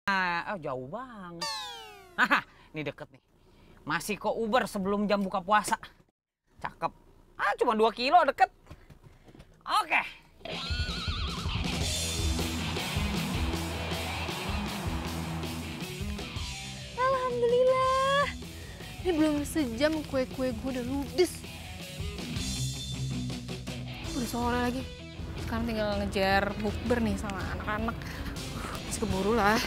Jauh banget. Haha, ini deket nih. Masih kok Uber sebelum jam buka puasa. Cakep. Cuma 2 kilo deket. Oke. Alhamdulillah. Ini belum sejam kue-kue gue udah ludes. Udah sore lagi. Sekarang tinggal ngejar bukber nih sama anak-anak. Masih keburu lah.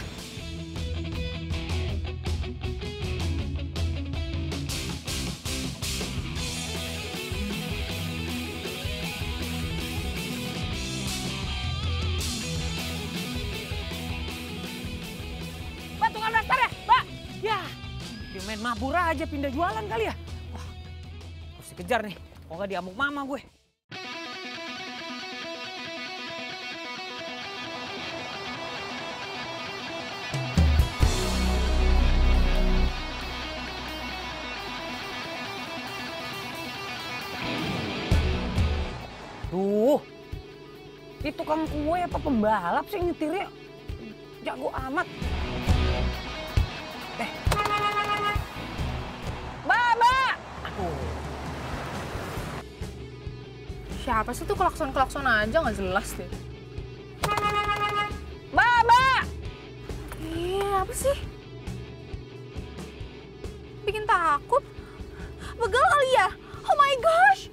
Mbak, tukang daftar ya? Mbak! Ya, dia main mabur aja pindah jualan kali ya? Wah, harus dikejar nih. Kok nggak diamuk mama gue. Duh, ini tukang kue apa pembalap sih nyetirnya? Jago amat. Mbak! Aduh. Siapa sih tuh klakson-klakson aja nggak jelas deh. Mbak! Iya, apa sih? Bikin takut. Begal kali ya? Oh my gosh!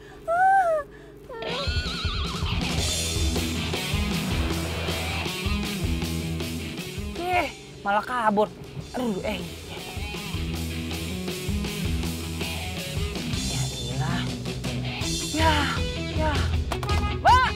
Malah kabur. Aduh, Ya ilah. Ya. Mbak!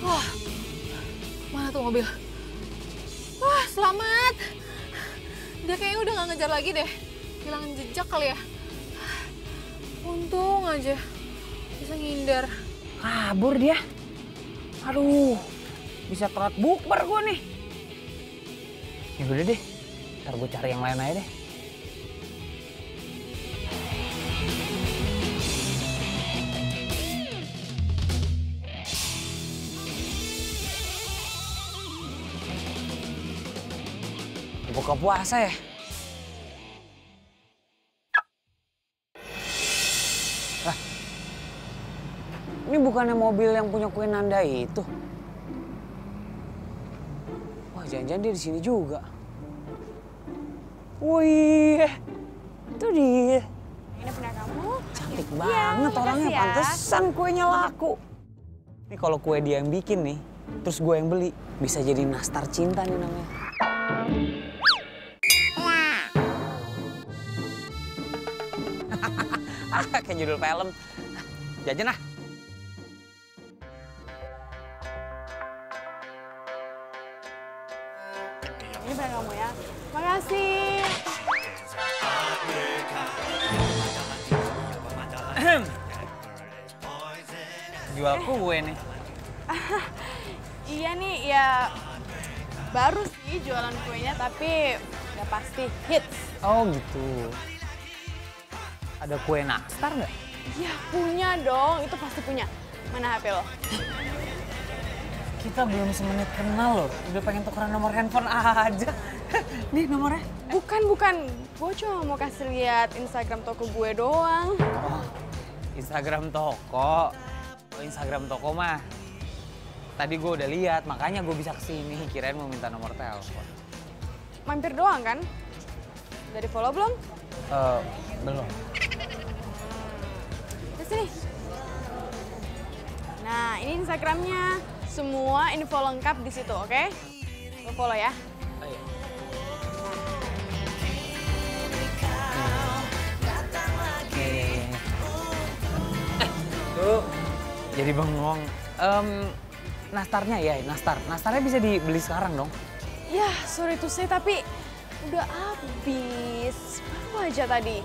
Wah, mana tuh mobil? Wah, selamat. Dia kayaknya udah gak ngejar lagi deh. Hilangin jejak kali ya. Untung aja bisa ngindar. Kabur dia. Aduh, bisa telat bukber gue nih. Ya udah deh, ntar gue cari yang lain aja deh. Buka puasa ya? Lah, ini bukannya mobil yang punya kue Nanda itu? Wah, jangan-jangan dia di sini juga. Wih, itu dia. Ini punya kamu. Cantik Iya, banget orangnya, makasih ya. pantesan kuenya laku. Ini kalau kue dia yang bikin nih, terus gue yang beli, bisa jadi nastar cinta nih namanya. Kayak judul film. Jajan ah. Ini punya kamu ya. Makasih. Jual kue nih. Iya nih, ya baru sih jualan kuenya, tapi udah pasti hits. Oh gitu. Ada kue nastar nggak? Ya punya dong, itu pasti punya. Mana HP lo? Kita belum semenit kenal loh, udah pengen tukeran nomor handphone aja. Nih nomornya. Bukan. Gue cuma mau kasih lihat Instagram toko gue doang. Oh, Instagram toko. Oh, Instagram toko mah. Tadi gue udah lihat, makanya gue bisa kesini. Kirain mau minta nomor telepon. Mampir doang kan? Udah di follow belum? Belum. Sini. Nah, ini Instagramnya. Semua info lengkap di situ, oke? Lo follow ya. Oh, iya. jadi bengong. Nastarnya ya, nastarnya bisa dibeli sekarang dong. Ya, sorry to say tapi udah habis. Baru aja tadi.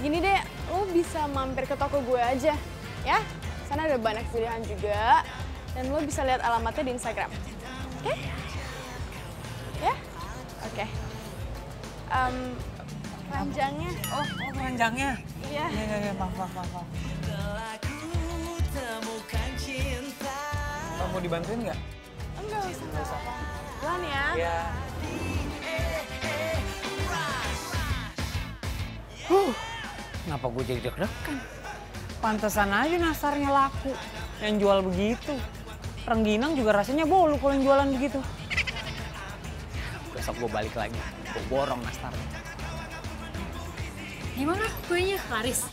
Gini deh, lo bisa mampir ke toko gue aja, ya. Sana ada banyak pilihan juga, dan lo bisa lihat alamatnya di Instagram. Oke? Ya? Oke. Keranjangnya. Oh, keranjangnya. Iya. Iya, maaf. Mau dibantuin nggak? Enggak usah. Pelan ya. Iya. Kenapa gue jadi deg-degan? Pantesan aja nastarnya laku. Yang jual begitu. Rengginang juga rasanya bolu kalau yang jualan begitu. Besok gue balik lagi. Gue borong nastarnya. Gimana kuenya? Laris?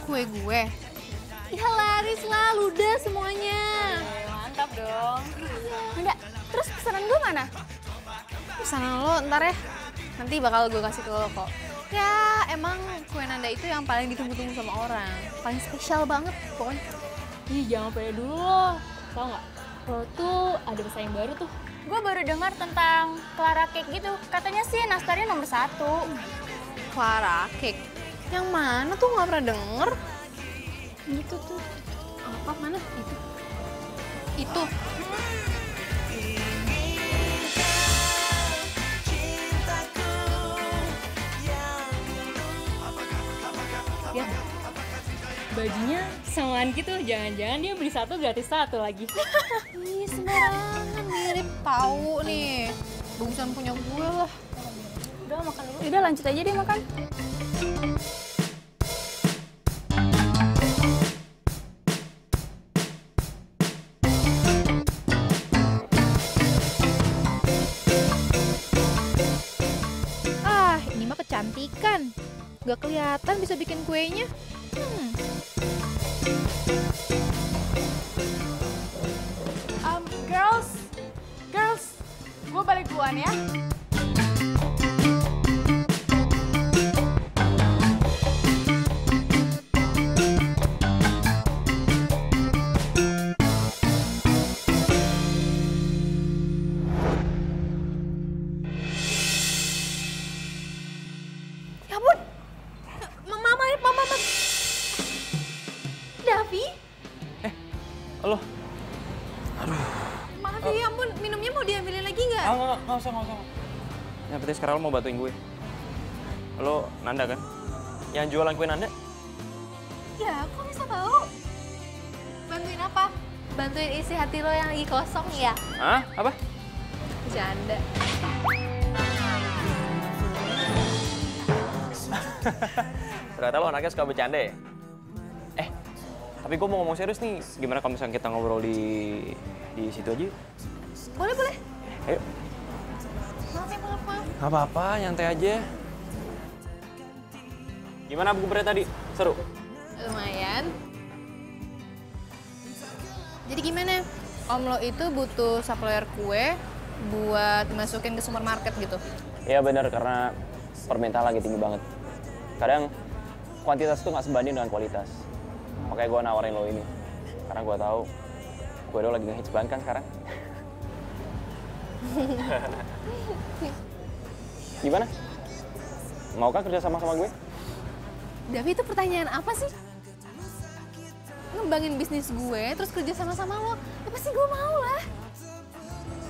Kue gue? Ya laris lah, ludah semuanya. Mantap dong. Enggak, terus pesanan gue mana? Pesanan lo ntar ya, nanti bakal gue kasih ke lo kok. Ya emang kue Nanda itu yang paling ditunggu-tunggu sama orang. Paling spesial banget pokoknya. Ih, jangan pede dulu lo. Tau nggak? Lo tuh ada pesaing baru tuh. Gue baru dengar tentang Clara Cake gitu. Katanya sih nastarnya nomor 1. Clara Cake? Yang mana tuh nggak pernah denger? Gitu tuh. Apa mana? Itu. Ya, bajunya samaan gitu. Jangan-jangan dia beli 1 gratis 1 lagi. Ih, sembarangan mirip tahu nih. Bagusan punya gue lah. Udah makan dulu. Udah lanjut aja deh makan. Ah, ini mah kecantikan. Gak kelihatan bisa bikin kuenya. Girls, gue balik duluan ya. Ya ampun. Mama. Davi? Halo? Maaf ya ampun, minumnya mau diambilin lagi nggak? Nggak usah. Yang penting sekarang lo mau bantuin gue. Lo Nanda kan? Yang jualan kue Nanda? Ya, kok bisa tahu? Bantuin apa? Bantuin isi hati lo yang lagi kosong ya? Hah? Apa? Bercanda. Ternyata lo anaknya suka bercanda ya? Tapi gue mau ngomong serius nih. Gimana kalau misalnya kita ngobrol di situ aja? Boleh. Ayo. Maaf. Nggak apa-apa, nyantai aja. Gimana buku tadi? Seru? Lumayan. Jadi gimana? Om lo itu butuh supplier kue buat dimasukin ke supermarket gitu? Iya benar, karena permintaan lagi tinggi banget. Kadang kuantitas tuh nggak sebanding dengan kualitas. Makanya gue nawarin lo ini. Karena gue tahu kue lo lagi ngehits banget kan sekarang. Gimana? Maukah kerja sama gue? Davi, itu pertanyaan apa sih? Ngembangin bisnis gue, terus kerja sama-sama lo. Ya pasti gue mau lah.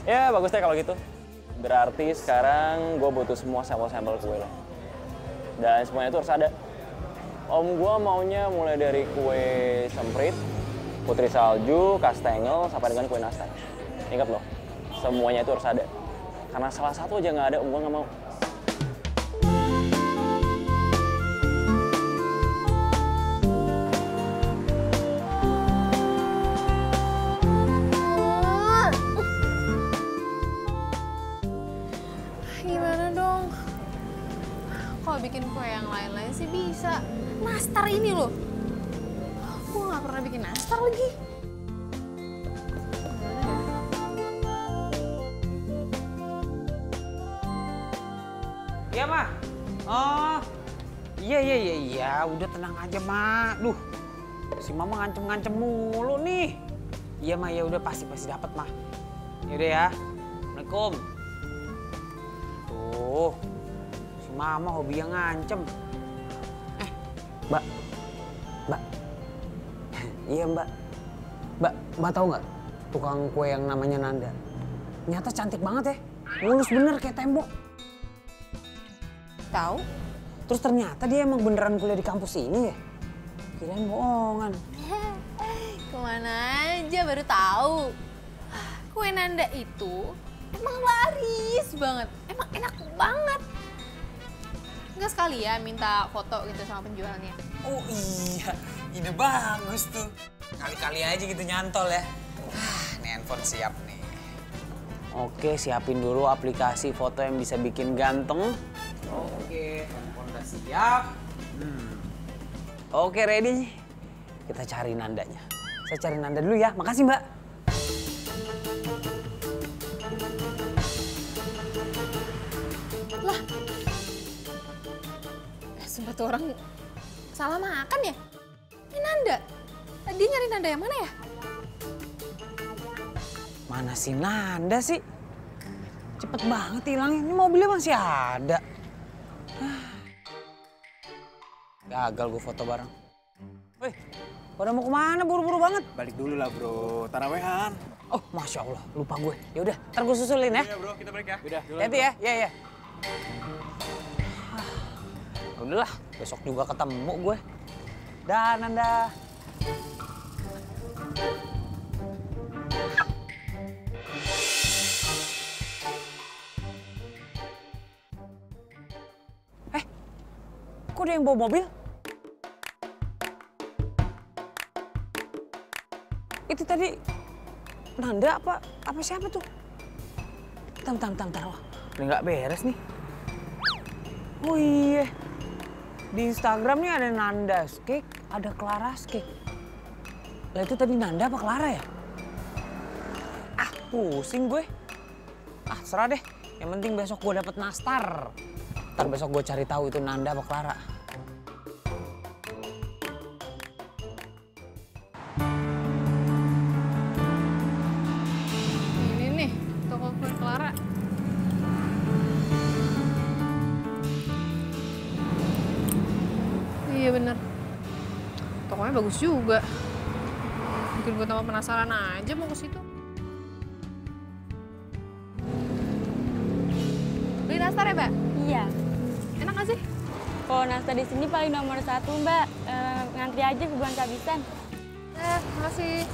Ya bagus deh kalau gitu. Berarti sekarang gue butuh semua sampel-sampel kue lo. Dan semuanya itu harus ada. Om gue maunya mulai dari kue semprit, putri salju, kastengel, sampai dengan kue nastar. Ingat loh, semuanya itu harus ada. Karena salah satu aja nggak ada, om gue nggak mau. Gimana dong? Kalau bikin kue yang lain-lain sih bisa. Nastar ini loh. Gue nggak pernah bikin nastar lagi. Iya, Ma. Oh. Iya. Udah tenang aja, Ma. Duh. Si Mama ngancem-ngancem mulu nih. Iya mah, ya udah pasti dapat mah. Yaudah ya. Assalamualaikum. Tuh. Si Mama hobi yang ngancem. Mbak. Mbak. Iya, Mbak. Mbak tahu nggak tukang kue yang namanya Nanda? Nyata cantik banget ya. Mulus bener kayak tembok. Tahu? Terus ternyata dia emang beneran kuliah di kampus ini ya? Kirain bohongan. Kemana aja baru tahu. Kue Nanda itu emang laris banget. Emang enak banget. Enggak sekali ya minta foto gitu sama penjualnya. Oh iya, ide bagus tuh. Kali-kali aja gitu nyantol ya. Ini handphone siap nih. Oke, siapin dulu aplikasi foto yang bisa bikin ganteng. Oke, handphone udah siap. Oke, ready. Kita cari Nandanya. Saya cari Nanda dulu ya. Makasih, Mbak. Lah. Sumpah tuh orang salah makan ya? Ini Nanda. Dia nyari Nanda yang mana ya? Mana si Nanda sih? Cepet banget hilangnya. Ini mobilnya masih ada. Gagal gue foto bareng. Woi, pada mau kemana? Buru-buru banget. Balik dulu lah bro, tarawehan. Oh, Masya Allah, lupa gue. Ya udah, ntar gue susulin ya. Iya bro, kita balik ya. Udah, Hati ya, iya. Udahlah, besok juga ketemu gue. Dah, Nanda. Kok ada yang bawa mobil? Itu tadi Nanda apa siapa tuh? Bentar. Wah, udah nggak beres nih. Oh iya. Di Instagram nih ada Nanda's Cake, ada Clara's Cake. Lah itu tadi Nanda apa Clara ya? Ah, pusing gue. Ah, serah deh. Yang penting besok gue dapet nastar. Ntar besok gue cari tahu itu Nanda apa Clara. Ini nih, toko kue Clara. Iya bener. Tokonya bagus juga. Bikin gue tambah penasaran aja mau ke situ. Beli nastar ya, Mbak? Iya. Enak gak sih? Kalau nastar di sini paling nomor 1, Mbak. Ngantri aja kebun kehabisan. Makasih.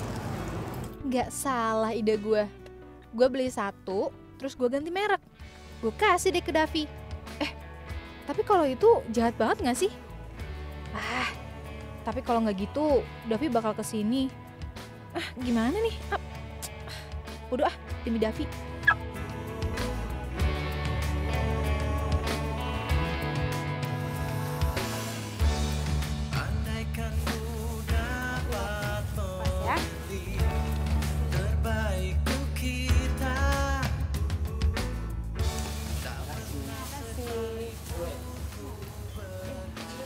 Nggak salah ide gue. Gue beli 1, terus gue ganti merek. Gue kasih deh ke Davi. Tapi kalau itu jahat banget nggak sih? Tapi kalau nggak gitu, Davi bakal kesini. Gimana nih? Udah demi Davi.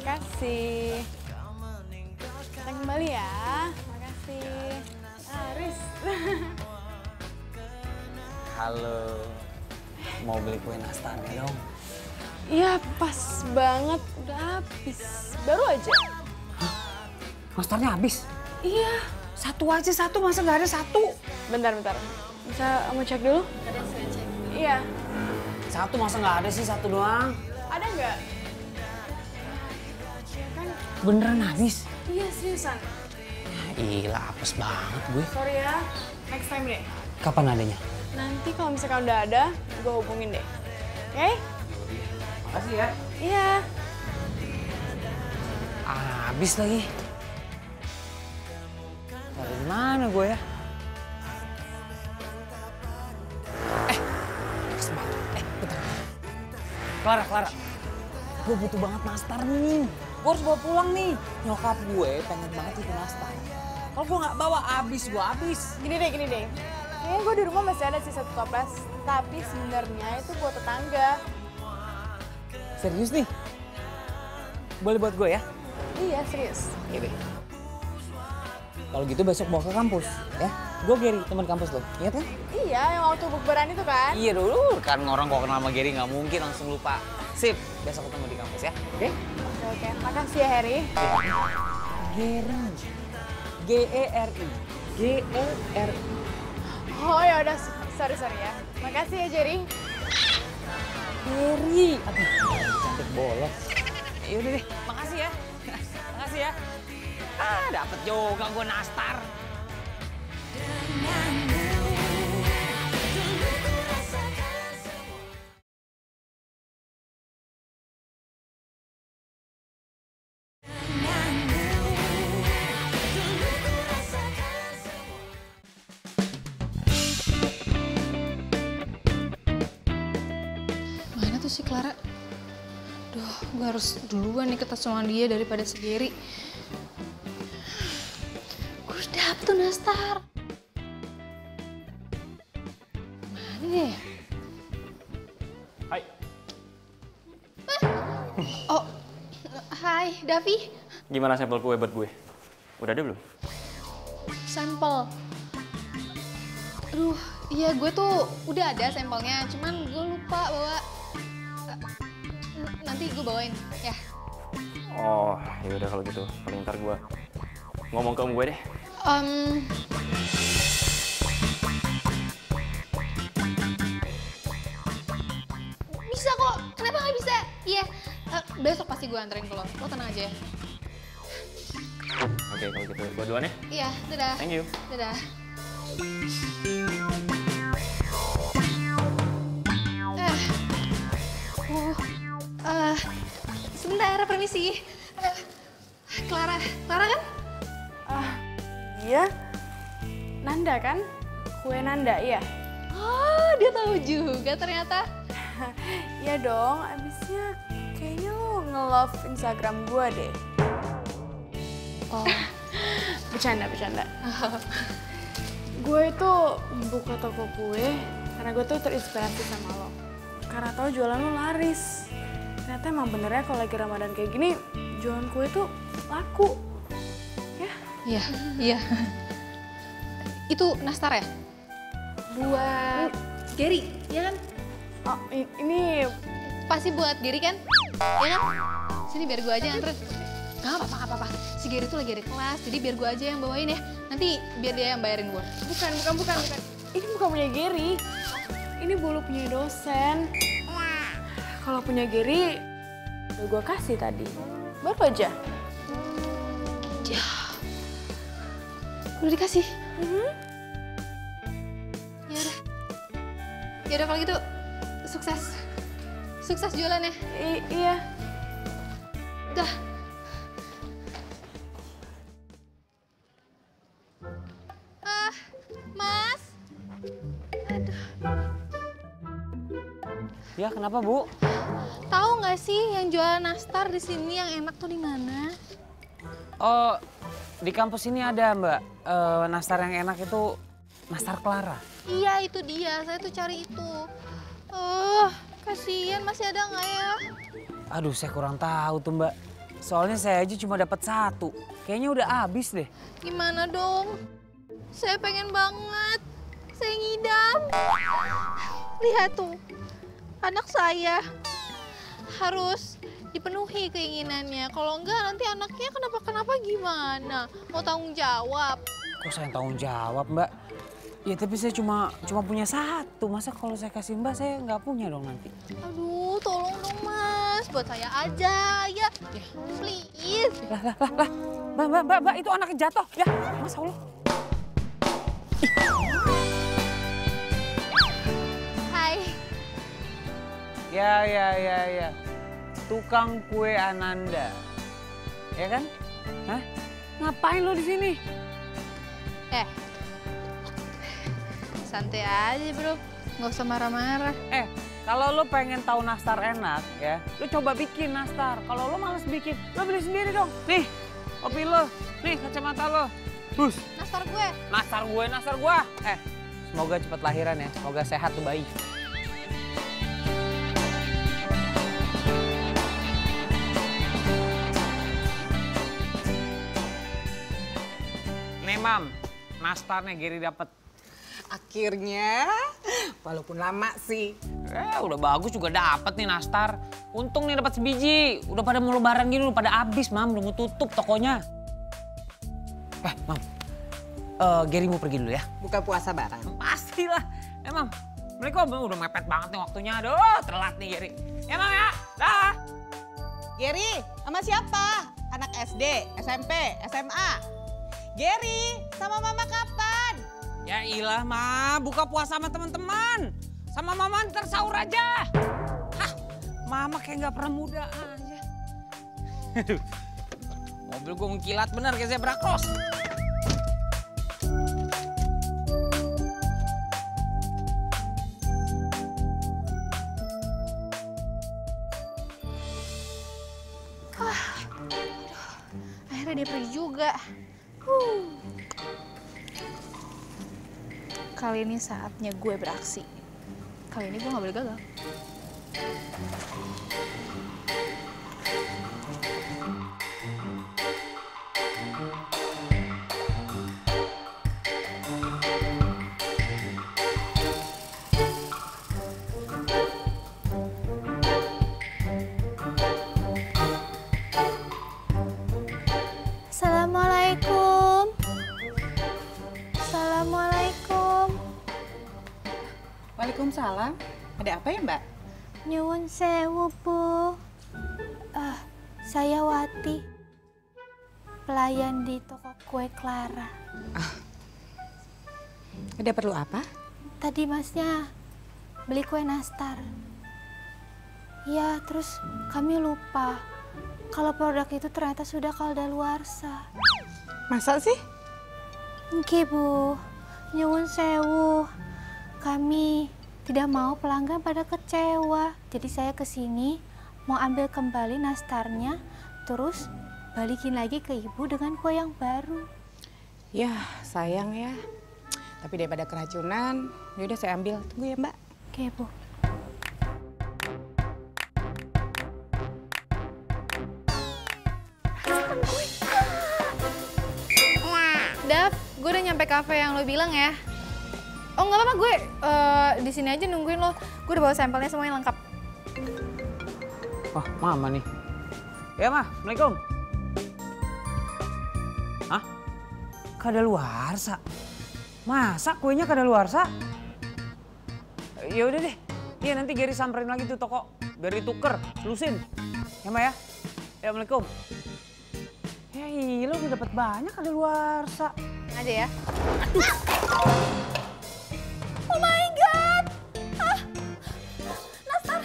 Makasih. Kita kembali ya. Makasih. Aris. Halo. Mau beli kue nastarnya dong? Iya pas banget. Udah habis. Baru aja. Nastarnya habis? Iya. Satu aja, masa nggak ada satu? Bentar. Bisa kamu cek dulu? Iya. Satu masa nggak ada sih, satu doang? Ada nggak? Beneran habis? Iya seriusan. Gila, apes banget gue. Sorry ya. Next time deh. Kapan adanya? Nanti kalau misalkan udah ada, gue hubungin deh. Oke? Makasih ya. Iya. Habis lagi. Dari mana gue ya? Bentar. Clara. Gue butuh banget nastar nih. Gue harus bawa pulang nih. Nyokap gue pengen banget itu nastar. Kalau gue nggak bawa, gue habis. Gini deh. Kayaknya gue di rumah masih ada sih 1 toples. Tapi sebenarnya itu buat tetangga. Serius nih? Boleh buat gue ya? Iya, serius. Ini. Kalau gitu besok bawa ke kampus, ya. Gue Gary, teman kampus lo, ingat kan? Iya, yang waktu bukberan itu kan? Iya dulu, kan orang kok kenal sama Gary nggak mungkin langsung lupa. Sip, besok ketemu di kampus ya, oke? Oke, makasih ya Harry. Gary, G-E-R-I, G-E-R-I. Oh ya udah, sorry ya. Makasih ya Jerry. Gary, aduh, cantik bolos. Yaudah deh, makasih ya. Makasih ya. Ah, dapet juga gue nastar. Mana tuh si Clara? Duh, gue harus duluan nih ketemu sama dia daripada si Gary. Gue harus dapet tuh nastar. Mana deh? Hai. Oh, hai Davi. Gimana sampel kue buat gue? Udah ada belum? Sampel. Aduh, iya gue tuh udah ada sampelnya, cuman gue lupa bawa. Nanti gue bawain, ya. Oh, ya udah kalau gitu. Paling ntar gue ngomong ke om gue deh. Bisa kok, kenapa nggak bisa? Iya, besok pasti gue anterin ke lo tenang aja ya. Oke, kalau gitu gue duluan ya. Iya, dadah. Thank you. Dadah. Sebentar, permisi. Clara kan? Iya. Nanda kan? Kue Nanda, iya. Oh, dia tahu juga ternyata. Iya dong, abisnya kayaknya lo nge-love Instagram gue deh. Oh, bercanda. Gue itu buka toko kue karena gue tuh terinspirasi sama lo. Karena tau jualan lo laris. Ternyata emang benernya kalau lagi Ramadan kayak gini, jualan kue tuh laku. Ya? Iya. Itu nastar ya? Buat Gary, ya kan? Oh, ini Pasti buat Gary kan? Ya kan? Sini biar gue aja yang anterin. Gak apa-apa. Si Gary tuh lagi ada kelas, jadi biar gue aja yang bawain ya. Nanti biar dia yang bayarin gue. bukan. Ini bukan punya Gary. Ini bulu punya dosen. Kalau punya Gary, udah gue kasih tadi. Baru aja. Udah dikasih? Ya udah kalau gitu, sukses jualannya. Iya. Dah. Mas. Ya, kenapa, Bu? Tahu nggak sih yang jualan nastar di sini yang enak tuh di mana? Oh, di kampus ini ada, Mbak. Nastar yang enak itu nastar Clara. Iya, itu dia. Saya tuh cari itu. Kasihan, masih ada nggak ya? Aduh, saya kurang tahu tuh, Mbak. Soalnya saya aja cuma dapat 1. Kayaknya udah habis deh. Gimana dong? Saya pengen banget. Saya ngidam. Lihat tuh, anak saya harus dipenuhi keinginannya. Kalau enggak nanti anaknya kenapa-kenapa gimana? Mau tanggung jawab. Kok saya tanggung jawab, Mbak? Ya tapi saya cuma punya 1. Masa kalau saya kasih Mbak saya nggak punya dong nanti. Aduh, tolong dong Mas. Buat saya aja ya. Please. Lah. Mbak, itu anaknya jatuh. Ya, Masya Allah. Hai. Ya. Tukang kue Ananda. Ya kan? Hah? Ngapain lo di sini? Santai aja bro, nggak usah marah-marah. Kalau lo pengen tahu nastar enak ya, lo coba bikin nastar. Kalau lo males bikin, lo beli sendiri dong. Nih, kopi lo, nih kacamata lo. Bus. Nastar gue. Nastar gue. Semoga cepat lahiran ya, semoga sehat tuh bayi. Mam, nastarnya Gary dapet. Akhirnya, walaupun lama sih. Udah bagus juga dapet nih nastar. Untung nih dapat sebiji. Udah pada mau lebaran gini, udah pada habis, Mam. Udah mau tutup tokonya. Mam. Gary mau pergi dulu ya. Buka puasa bareng. Pastilah. Mam. Assalamualaikum. Udah mepet banget nih waktunya. Aduh, telat nih Gary. Ya, Mam ya. Dah. Gary, sama siapa? Anak SD, SMP, SMA. Gary, sama mama kapan? Ya ilah, Ma. Buka puasa sama teman-teman. Sama Mama ntar sahur aja. Hah, Mama kayak nggak pernah muda aja. Aduh, mobil gue mengkilat bener kayak zebra cross. Akhirnya dia pergi juga. Kali ini saatnya gue beraksi. Kali ini gue gak boleh gagal. Assalamualaikum. Assalamualaikum. Waalaikumsalam. Ada apa ya, Mbak? Nyuwun sewu, Bu. Saya Wati. Pelayan di toko kue Clara. Ada perlu apa? Tadi Masnya beli kue nastar. Ya, terus kami lupa kalau produk itu ternyata sudah kadaluarsa. Masa sih? Nggih, Bu. Nyuwun sewu. Kami tidak mau pelanggan pada kecewa. Jadi saya kesini mau ambil kembali nastarnya, terus balikin lagi ke Ibu dengan kue yang baru. Ya, sayang ya. Tapi daripada keracunan, yaudah saya ambil. Tunggu ya, Mbak. Oke, Bu. Dav, gue udah nyampe kafe yang lo bilang ya. Oh nggak apa-apa, gue di sini aja nungguin lo. Gue udah bawa sampelnya semuanya lengkap. Wah, Mama nih. Ya, Ma. Assalamualaikum. Hah? Kadaluarsa? Masa kuenya kadaluarsa? Ya udah deh. Iya, nanti Gary samperin lagi tuh toko. Biar dituker, lusin. Ya, Ma ya? Ya, Assalamualaikum. Ya iya, lo udah dapet banyak kadaluarsa. Aja ya. Aduh. Oh my God. Nastar.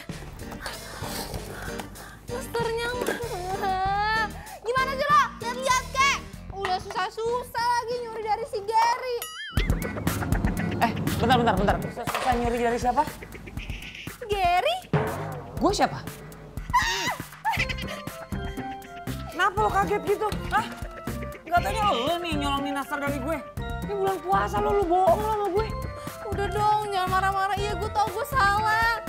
Nastarnya mana? Gimana sih lo? Lihat-lihat kek. Udah susah-susah lagi nyuri dari si Gary. Bentar. Susah nyuri dari siapa? Gary? Gue siapa? Kenapa lo kaget gitu? Hah? Katanya lo nih nyolongin nastar dari gue. Ini bulan puasa lo bohong lo sama gue. Udah dong, jangan marah-marah. Iya, gue tau gue salah.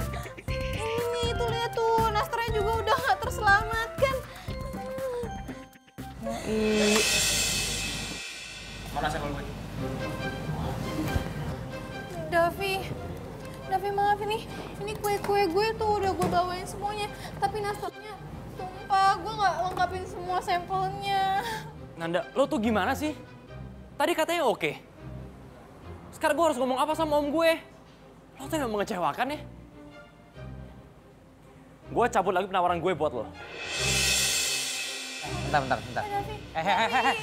Ini nih, tuh lihat tuh, nastarnya juga udah gak terselamatkan. Mana sampel gue? Davi maaf ini kue-kue gue tuh udah gue bawain semuanya. Tapi nastarnya tumpah, gue gak lengkapin semua sampelnya. Nanda, lo tuh gimana sih? Tadi katanya oke. Sekarang gue harus ngomong apa sama om gue? Lo tuh emang mengecewakan ya? Gue cabut lagi penawaran gue buat lo. Bentar.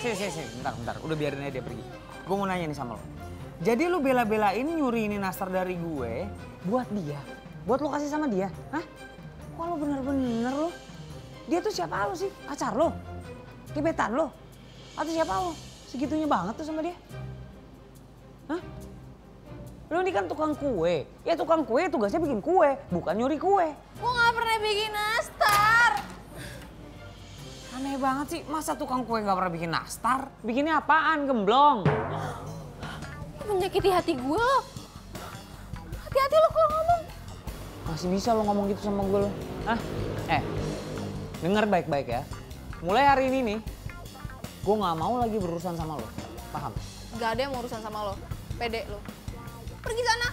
Sini. Bentar. Udah biarin aja dia pergi. Gue mau nanya nih sama lo. Jadi lo bela-belain nyuri ini nastar dari gue buat dia? Buat lo kasih sama dia? Hah? Kok lo bener-bener lo? Dia tuh siapa lo sih? Pacar lo? Gebetan lo? Atau siapa lo? Segitunya banget tuh sama dia? Hah? Lo ini kan tukang kue. Ya tukang kue tugasnya bikin kue, bukan nyuri kue. Gue gak pernah bikin nastar. Aneh banget sih, masa tukang kue gak pernah bikin nastar? Bikinnya apaan, gemblong? Menyakiti hati gue lo. Hati-hati lo kalau ngomong. Masih bisa lo ngomong gitu sama gue lo? Hah? Denger baik-baik ya. Mulai hari ini nih, gue gak mau lagi berurusan sama lo. Paham? Gak ada yang mau urusan sama lo. Pede lo. Pergi sana.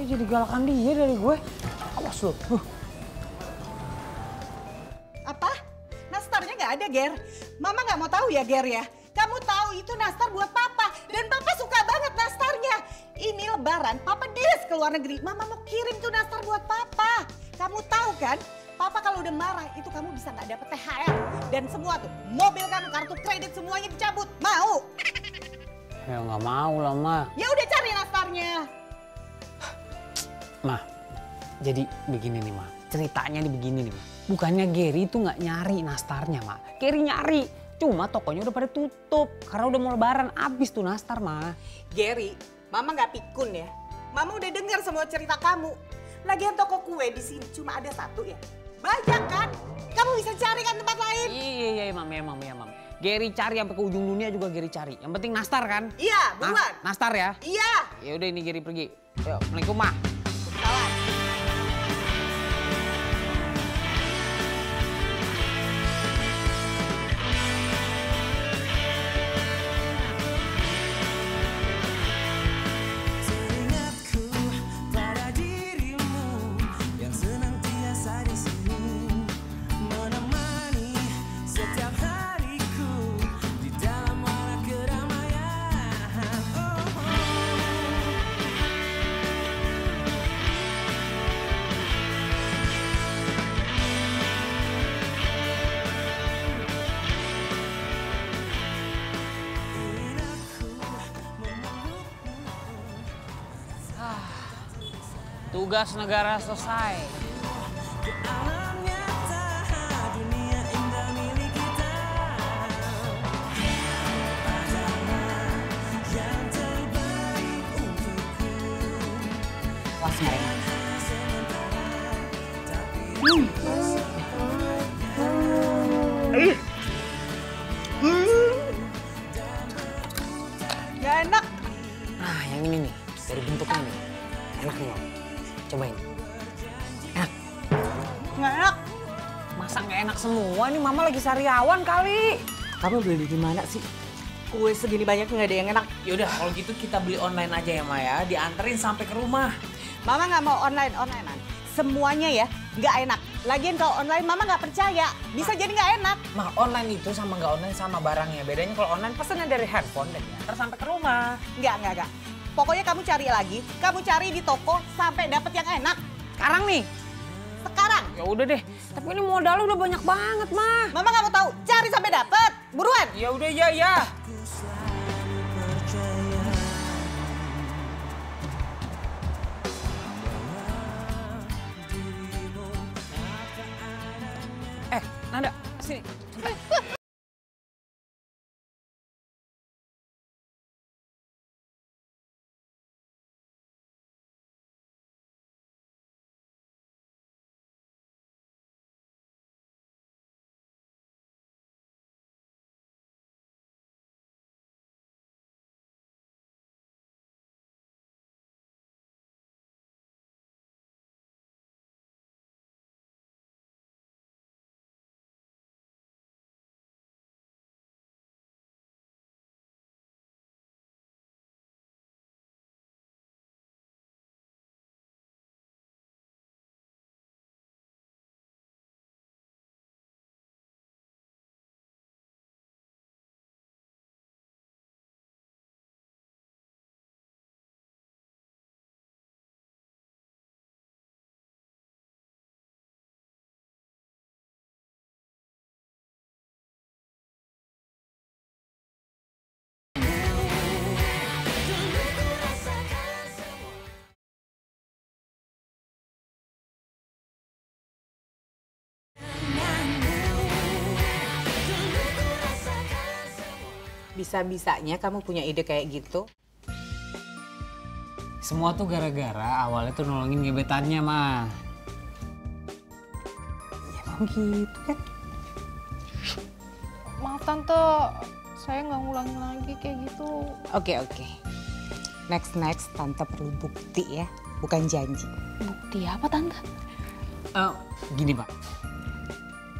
Jadi galakan dia dari gue. Awas lo. Apa? Nastarnya nggak ada, Ger. Mama nggak mau tahu ya, Ger ya. Kamu tahu itu nastar buat Papa. Dan Papa suka banget nastarnya. Ini lebaran, Papa des ke luar negeri. Mama mau kirim tuh nastar buat Papa. Kamu tahu kan, Papa kalau udah marah itu kamu bisa nggak dapet THR. Dan semua tuh, mobil kamu, kartu kredit semuanya dicabut. Mau? Ya nggak mau lah, Ma. Ya udah cari nastarnya. Ma, jadi begini nih, Ma. Ceritanya nih begini nih, Ma. Bukannya Gary itu nggak nyari nastarnya, Ma. Gary nyari. Cuma tokonya udah pada tutup. Karena udah mau lebaran, abis tuh nastar, Ma. Gary, Mama nggak pikun ya. Mama udah dengar semua cerita kamu. Lagian toko kue di sini cuma ada satu ya. Banyak kan? Kamu bisa cari kan tempat lain? Iya, Mam. Gary cari sampai ke ujung dunia juga Gary cari. Yang penting nastar kan? Iya, buruan. Nastar ya? Iya. Ya udah ini Gary pergi. Yuk, Assalamualaikum, Ma. Salam. Tugas negara selesai. Puas nggak ya? Gak enak. Nah, yang ini nih. Dari bentuknya nih. Enak nih, Mam. Cobain. Enak. Nggak enak. Masa nggak enak semua? Ini Mama lagi sariawan kali. Kamu beli di mana sih? Kue segini banyak nggak ada yang enak. Yaudah, kalau gitu kita beli online aja ya, Maya. Dianterin sampai ke rumah. Mama nggak mau onlinean. Semuanya ya nggak enak. Lagian kalau online Mama nggak percaya. Bisa jadi nggak enak. Ma, online itu sama nggak online sama barangnya. Bedanya kalau online pesannya dari handphone dan diantar sampai ke rumah. Nggak. Pokoknya kamu cari lagi. Kamu cari di toko sampai dapet yang enak. Sekarang nih. Sekarang. Ya udah deh. Tapi ini modal udah banyak banget, Ma. Mama nggak mau tahu. Cari sampai dapet. Buruan. Ya udah, ya. Nanda, sini. Bisa-bisanya kamu punya ide kayak gitu? Semua tuh gara-gara awalnya tuh nolongin gebetannya, Ma. Ya emang gitu kan. Maaf Tante, saya nggak ngulangin lagi kayak gitu. Oke. Next, Tante perlu bukti ya, bukan janji. Bukti apa Tante? Gini, Pak.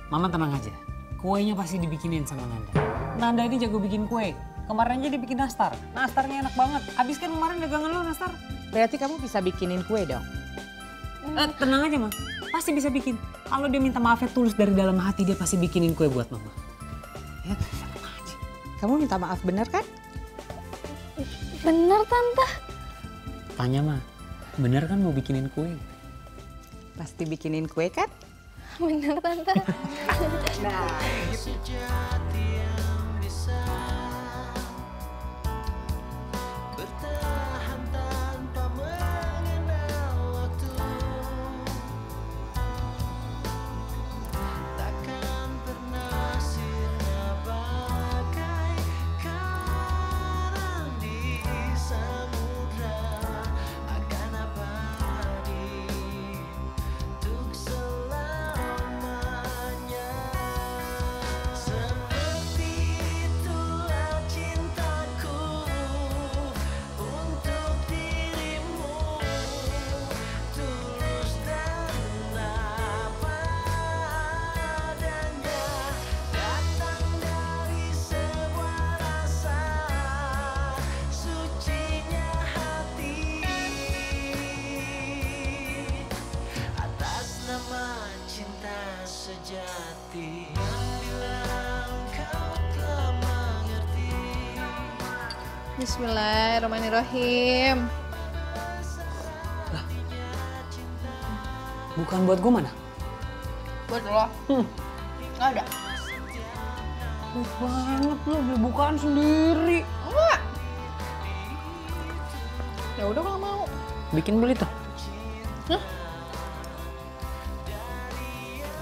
Mama tenang aja. Kuenya pasti dibikinin sama Nanda. Nanda ini jago bikin kue. Kemarin aja dia bikin nastar. Nastarnya enak banget. Habis kan kemarin dagangan lo nastar. Berarti kamu bisa bikinin kue dong? Tenang aja, Ma. Pasti bisa bikin. Kalau dia minta maafnya tulus dari dalam hati, dia pasti bikinin kue buat Mama. Ya, sama aja. Kamu minta maaf bener kan? Bener, Tante. Tanya, Ma. Bener kan mau bikinin kue? Pasti bikinin kue kan? Bener, Tante. Nah, Bismillahirrahmanirrahim. Bukan buat gue mana? Buat lo. Nggak ada. Baik banget lo, beli bukaan sendiri. Enggak. Ya udah kalau mau. Bikin beli tuh.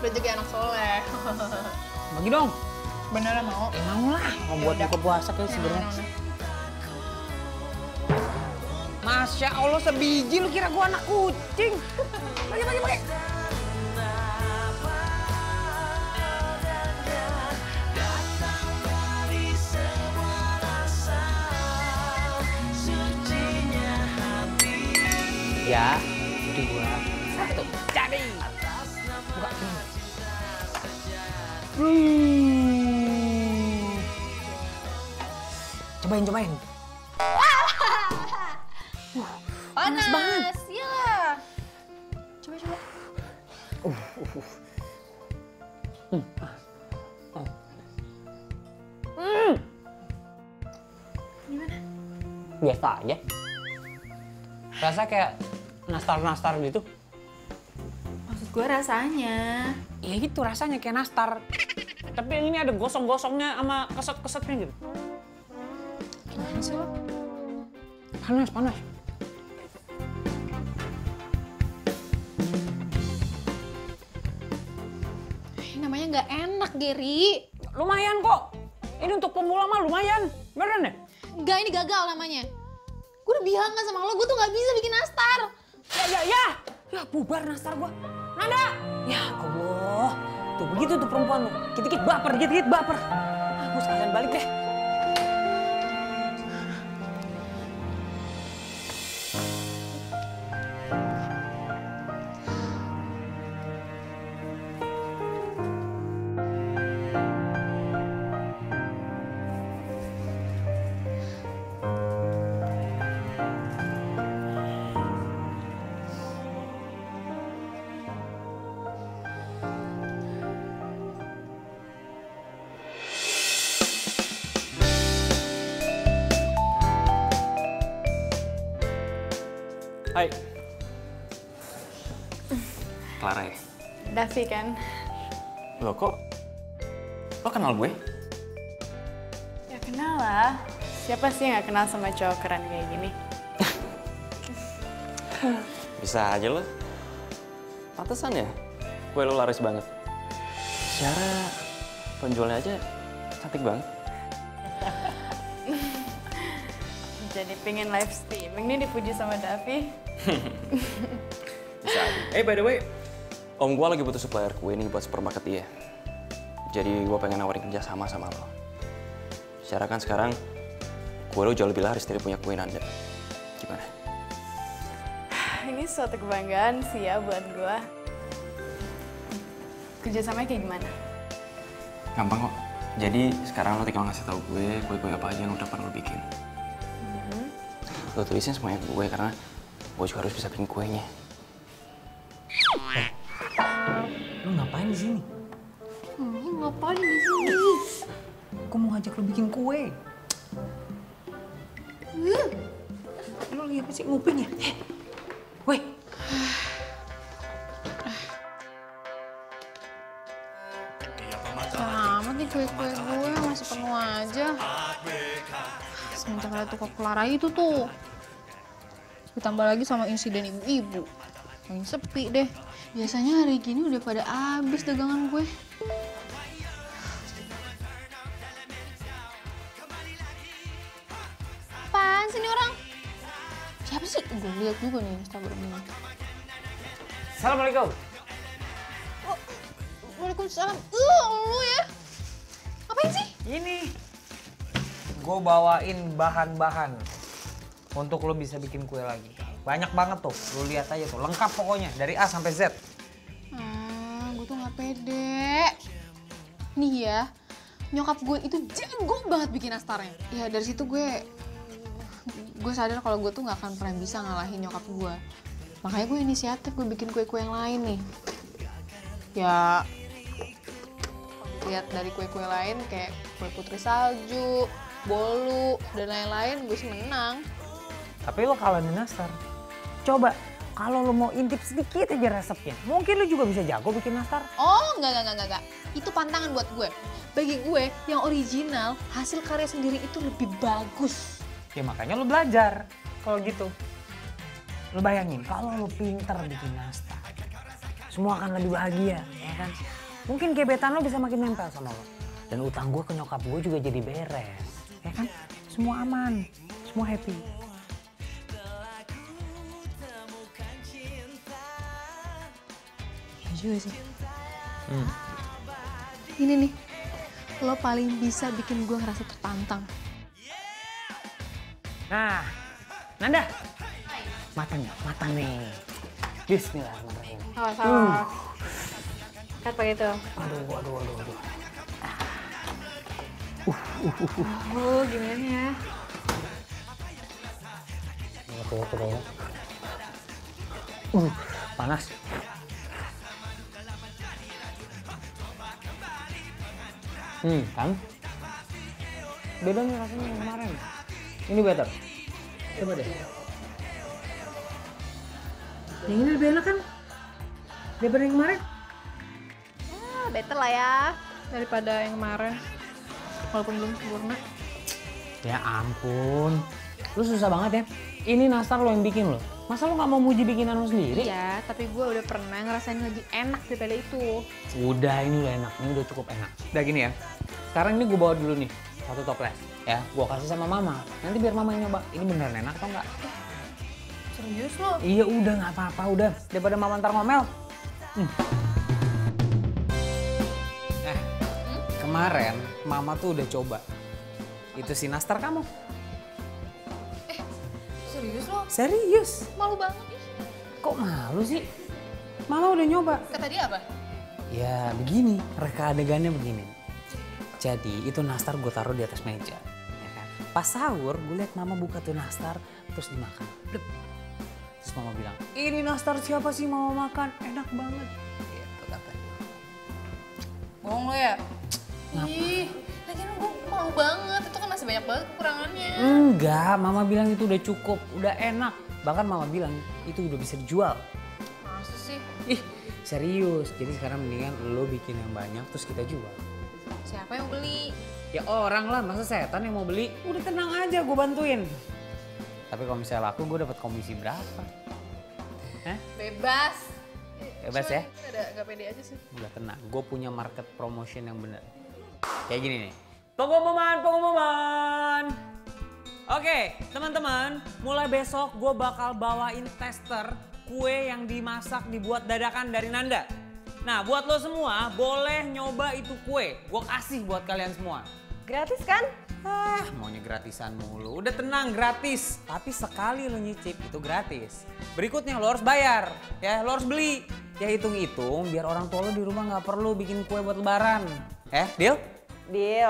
Rezeki anak soleh. Bagi dong. Beneran mau? Mau lah, mau buat buka puasa kayak sebenarnya. Masya Allah, sebiji lu kira gua anak kucing. Bagi. Ya, dua, satu, jadi. Buka. Cobain. Panas banget. Iya. Coba. Gimana? Biasa aja. Rasa kayak nastar gitu. Maksud gue rasanya. Ya gitu rasanya kayak nastar. Tapi yang ini ada gosong-gosongnya sama keset-kesetnya gitu. Gimana sih lo? Panas. Namanya nggak enak, Geri. Lumayan kok. Ini untuk pemula mah lumayan. Beneran deh? Nggak, ini gagal namanya. Gue udah bilang kan sama lo, gue tuh nggak bisa bikin nastar. Ya bubar nastar gua. Nanda! Ya Allah. Tuh begitu tuh perempuan lo. Dikit-dikit baper. Aku sekalian balik deh. Hai. Clara ya? Davi kan? Loh kok? Lo kenal gue? Ya kenal lah. Siapa sih yang gak kenal sama cowok keren kayak gini? Bisa aja lo. Pantesan ya? Kue lo laris banget. Secara penjualnya aja cantik banget. Jadi pengen live streaming nih dipuji sama Davi. Bisa aja. By the way, om gue lagi butuh supplier kue nih buat supermarket dia. Jadi gue pengen nawarin kerja sama lo. Secara kan sekarang kue lo jauh lebih laris dari punya kue Nanda. Gimana? Ini suatu kebanggaan sih ya buat gue. Kerjasamanya kayak gimana? Gampang kok. Jadi sekarang lo tinggal ngasih tahu gue kue-kue apa aja yang udah pernah lo bikin. Lo tulisin semuanya ke gue karena gue juga harus bisa bikin kuenya. Lu ngapain di sini? Ngapain di sini? Gue mau ngajak lu bikin kue. Lu lihat apa sih nguping ya? Woi. Amat nih kue-kue gue masih penuh aja. Semenjak ada toko Clara itu tuh. Ditambah lagi sama insiden ibu-ibu. Makin sepi deh. Biasanya hari gini udah pada habis dagangan gue. Apaan sih nih orang? Siapa sih? Gue lihat juga nih Instagramnya. Assalamualaikum. Oh, waalaikumsalam. Lu ya? Ngapain sih? Ini. Gue bawain bahan-bahan untuk lo bisa bikin kue lagi. Banyak banget tuh, lo lihat aja tuh, lengkap pokoknya dari A sampai Z. Gue tuh nggak pede. Nih ya, nyokap gue itu jago banget bikin nastarnya. Ya dari situ gue sadar kalau gue tuh nggak akan pernah bisa ngalahin nyokap gue. Makanya gue inisiatif, gue bikin kue-kue yang lain nih. Ya, lihat dari kue-kue lain kayak kue putri salju, bolu, dan lain-lain, gue sih menang. Tapi lo kalah di nastar. Coba, kalau lo mau intip sedikit aja resepnya, mungkin lo juga bisa jago bikin nastar. Oh, enggak. Itu pantangan buat gue. Bagi gue, yang original, hasil karya sendiri itu lebih bagus. Ya makanya lo belajar kalau gitu. Lo bayangin, kalau lo pinter bikin nastar, semua akan lebih bahagia, ya kan? Mungkin gebetan lo bisa makin nempel sama lo. Dan utang gue ke nyokap gue juga jadi beres, ya kan? Semua aman, semua happy. Juga sih. Ini nih, lo paling bisa bikin gue ngerasa tertantang. Nah, Nanda, matang nih. Bismillahirrahmanirrahim. Salah. Kat pakai itu. Aduh. Oh, gimana ya? Panas. Kan? Beda nih rasanya yang kemarin. Ini better. Coba deh. Yang ini lebih enak kan? Daripada yang kemarin? Better lah ya daripada yang kemarin. Walaupun belum sempurna. Ya ampun. Lu susah banget ya. Ini nastar lo yang bikin lo. Masa lo gak mau muji bikinan lo sendiri? Iya, tapi gue udah pernah ngerasain lebih enak daripada itu. Udah, ini udah enak. Ini udah cukup enak. Udah gini ya. Sekarang ini gue bawa dulu nih. Satu toples. Ya, gue kasih sama mama. Nanti biar mama yang nyoba. Ini beneran enak atau enggak? Serius lo? Iya udah, gak apa-apa. Udah. Daripada mama ntar ngomel. Kemarin mama tuh udah coba. Itu si nastar kamu. Serius lo? Serius. Malu banget nih. Kok malu sih? Mama udah nyoba. Kata dia apa? Ya begini, reka adegannya begini. Jadi itu nastar gue taruh di atas meja. Ya kan? Pas sahur gue liat mama buka tuh nastar terus dimakan. Blep. Terus mama bilang, ini nastar siapa sih mama makan? Enak banget. Gitu katanya. Bohong lo ya? Ih, lagian gue malu banget. Itu kan masih banyak banget kekurangannya. Enggak, mama bilang itu udah cukup, udah enak. Bahkan mama bilang itu udah bisa dijual. Masa sih? Ih, serius. Jadi sekarang mendingan lo bikin yang banyak terus kita jual. Siapa yang beli? Ya orang lah, masa setan yang mau beli? Udah tenang aja, gue bantuin. Tapi kalau misalnya laku, gue dapat komisi berapa? Hah? Bebas. Bebas ya? Ada gak pede aja sih. Udah tenang, gue punya market promotion yang bener. Kayak gini nih. Pengumuman. Oke, teman-teman, mulai besok gue bakal bawain tester kue yang dimasak dibuat dadakan dari Nanda. Nah, buat lo semua boleh nyoba itu kue. Gue kasih buat kalian semua. Gratis kan? Maunya gratisan mulu. Udah tenang, gratis. Tapi sekali lo nyicip itu gratis. Berikutnya lo harus bayar, ya lo harus beli. Ya hitung-hitung biar orang tua lo di rumah nggak perlu bikin kue buat lebaran. Deal? Deal.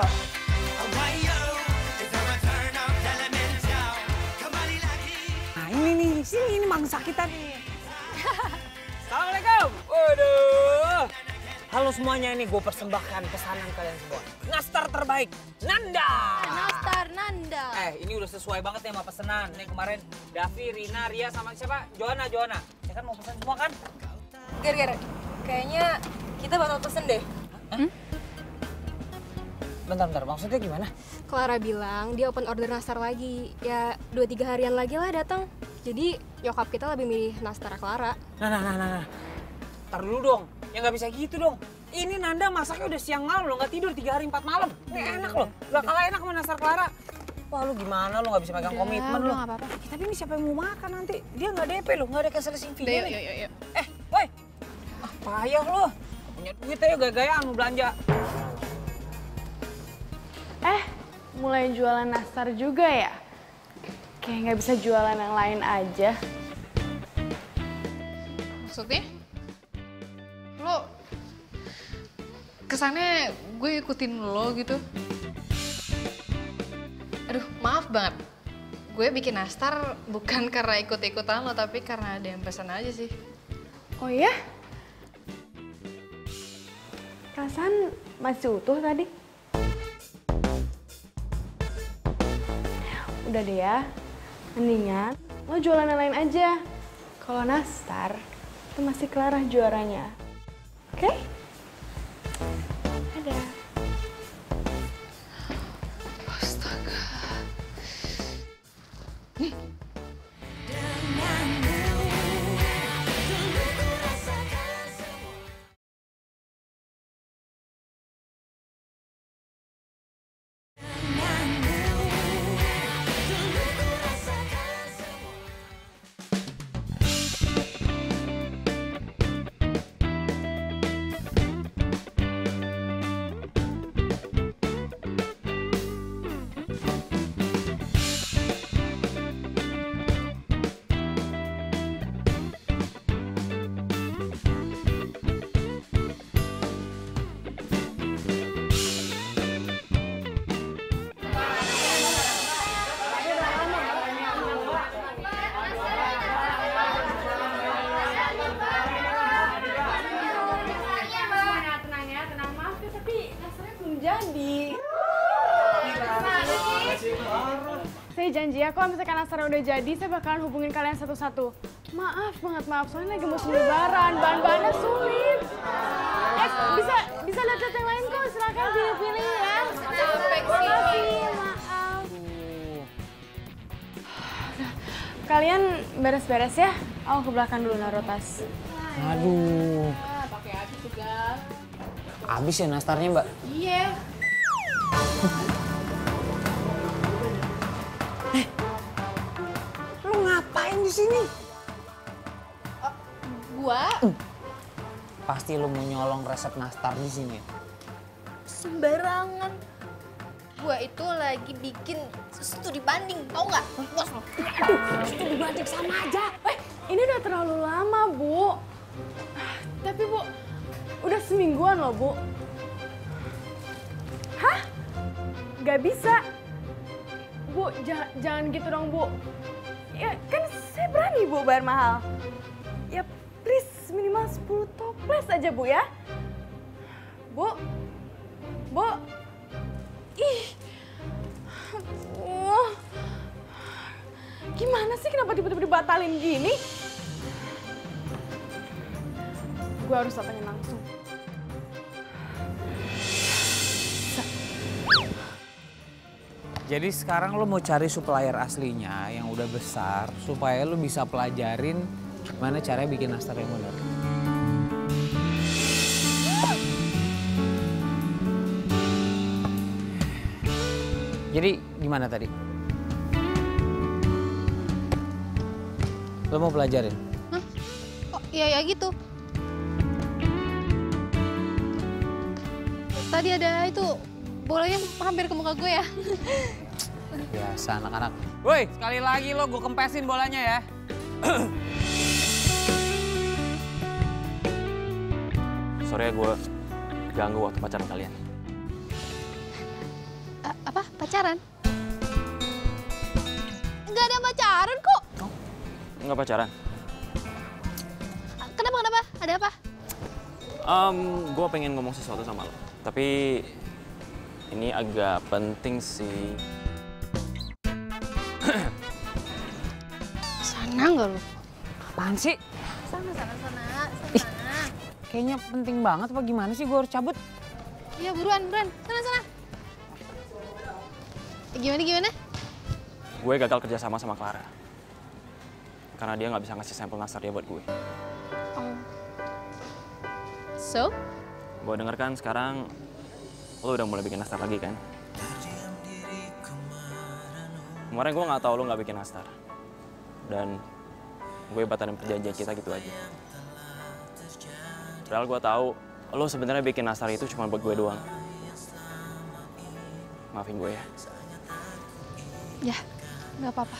Nah ini sini ini mangsa kita nih. Assalamualaikum. Waduh. Halo semuanya, ini gue persembahkan pesanan kalian semua. Nastar terbaik, Nanda. Nastar Nanda. Ini udah sesuai banget nih sama pesanan. Nih kemarin Davi, Rina, Ria sama siapa? Joanna. Ya kan mau pesan semua kan? Ger, kayaknya kita bakal pesen deh. Bentar, maksudnya gimana? Clara bilang dia open order nastar lagi. Ya 2-3 harian lagi lah datang. Jadi nyokap kita lebih milih nastar Clara. Nah. Ntar dulu dong, ya nggak bisa gitu dong. Ini Nanda masaknya udah siang malam loh, nggak tidur 3 hari 4 malam. Ini enak loh, gak kalah enak sama nastar Clara. Wah lu gimana, lu nggak bisa megang komitmen lu. Nggak apa-apa. Tapi ini siapa yang mau makan nanti? Dia nggak DP loh, nggak ada cancellation fee. Yuk. Woi, payah lo. Punya duit aja gaya-gayaan mau belanja. Mulai jualan nastar juga ya? Kayak nggak bisa jualan yang lain aja. Maksudnya? Lo kesannya gue ikutin lo gitu. Aduh, maaf banget. Gue bikin nastar bukan karena ikut-ikutan lo, tapi karena ada yang pesan aja sih. Oh iya? Perasaan masih utuh tadi. Udah deh ya, mendingan lo jualan yang lain aja. Kalau nastar, itu masih Clara juaranya. Oke? Dadah. Astaga. Saya janji ya, kalau misalkan nastarnya udah jadi, saya bakalan hubungin kalian satu-satu. Maaf, soalnya lagi musim lebaran, bahan-bahannya sulit. Bisa lihat yang lain kok, silakan pilih-pilih ya. Capek sih. Maaf. Kalian beres-beres ya, aku ke belakang dulu naruh tas. Aduh. Pakai habis juga. Habis ya nastarnya, Mbak? Iya. Lu ngapain di sini? Gua Pasti lu mau nyolong resep nastar di sini. sembarangan. Gua itu lagi bikin studi banding, tau nggak? Bos lo. Studi banding sama aja. Ini udah terlalu lama, Bu. Tapi, Bu, udah semingguan loh, Bu. Hah? Gak bisa. Bu, jangan gitu dong, Bu. Ya, kan saya berani, Bu, bayar mahal. Ya, please, minimal 10 toples aja, Bu, ya. Bu. Ih. Aduh. Gimana sih, kenapa tiba-tiba dibatalin gini? Gue harus datangin langsung. Jadi sekarang lo mau cari supplier aslinya yang udah besar supaya lo bisa pelajarin gimana caranya bikin nastar yang benar. Jadi gimana tadi? Lo mau pelajarin? Hah? Oh, iya gitu. Tadi ada itu, bolanya hampir ke muka gue ya. Biasa anak-anak. Woi, sekali lagi lo gue kempesin bolanya ya. Sorry ya gue ganggu waktu pacaran kalian. Pacaran? Nggak ada pacaran kok. Nggak pacaran? Kenapa? Ada apa? Gue pengen ngomong sesuatu sama lo. Tapi ini agak penting sih. Sana nggak lu? Apaan sih? Sana. Kayaknya penting banget apa gimana sih gue harus cabut? Iya buruan. Sana. Gimana? Gue gagal kerja sama Clara. Karena dia nggak bisa ngasih sampel nastar dia buat gue. So? Gue denger kan sekarang lo udah mulai bikin nastar lagi kan? Kemarin gue nggak tahu lo nggak bikin nastar. Dan gue batalin perjanjian kita gitu aja. Padahal gue tahu lo sebenarnya bikin nastar itu cuma buat gue doang. Maafin gue ya. Ya, nggak apa-apa.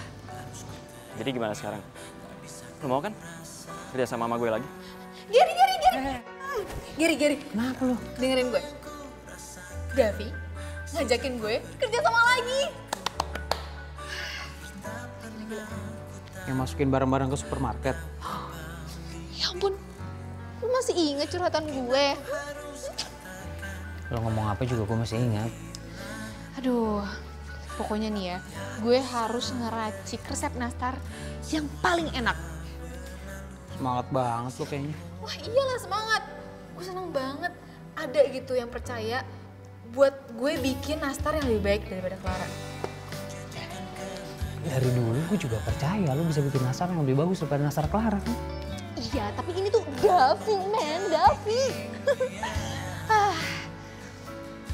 Jadi gimana sekarang? Lo mau kan kerja sama gue lagi? Geri. Kenapa lo? Dengerin gue. Davi ngajakin gue kerja sama lagi. Yang masukin barang-barang ke supermarket. Ya ampun, lu masih inget curhatan gue? Lo ngomong apa juga gue masih ingat. Aduh, pokoknya nih ya, gue harus ngeracik resep nastar yang paling enak. Semangat banget lo kayaknya. Wah iyalah semangat. Gue seneng banget ada gitu yang percaya buat gue bikin nastar yang lebih baik daripada Clara. Dari dulu gue juga percaya lo bisa bikin nastar yang lebih bagus daripada nastar Clara kan. Iya, tapi ini tuh Davi, Davi.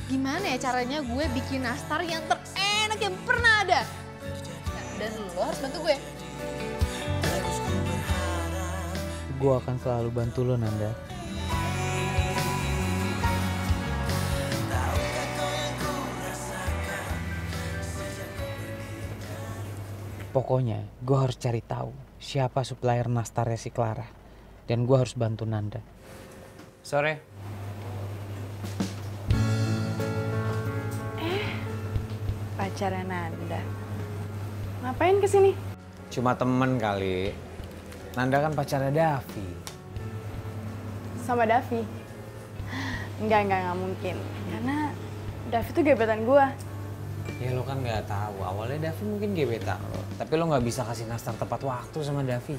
Gimana ya caranya gue bikin nastar yang terenak yang pernah ada? Nah, dan lo harus bantu gue. Gue akan selalu bantu lo, Nanda. Pokoknya gue harus cari tahu siapa supplier nastarnya si Clara. Dan gue harus bantu Nanda. Sore. Pacarnya Nanda. Ngapain kesini? Cuma temen kali. Nanda kan pacarnya Davi. Sama Davi? Enggak mungkin. Karena Davi tuh gebetan gua. Ya lo kan nggak tahu. Awalnya Davi mungkin gebetan lo. Tapi lo nggak bisa kasih nastar tepat waktu sama Davi.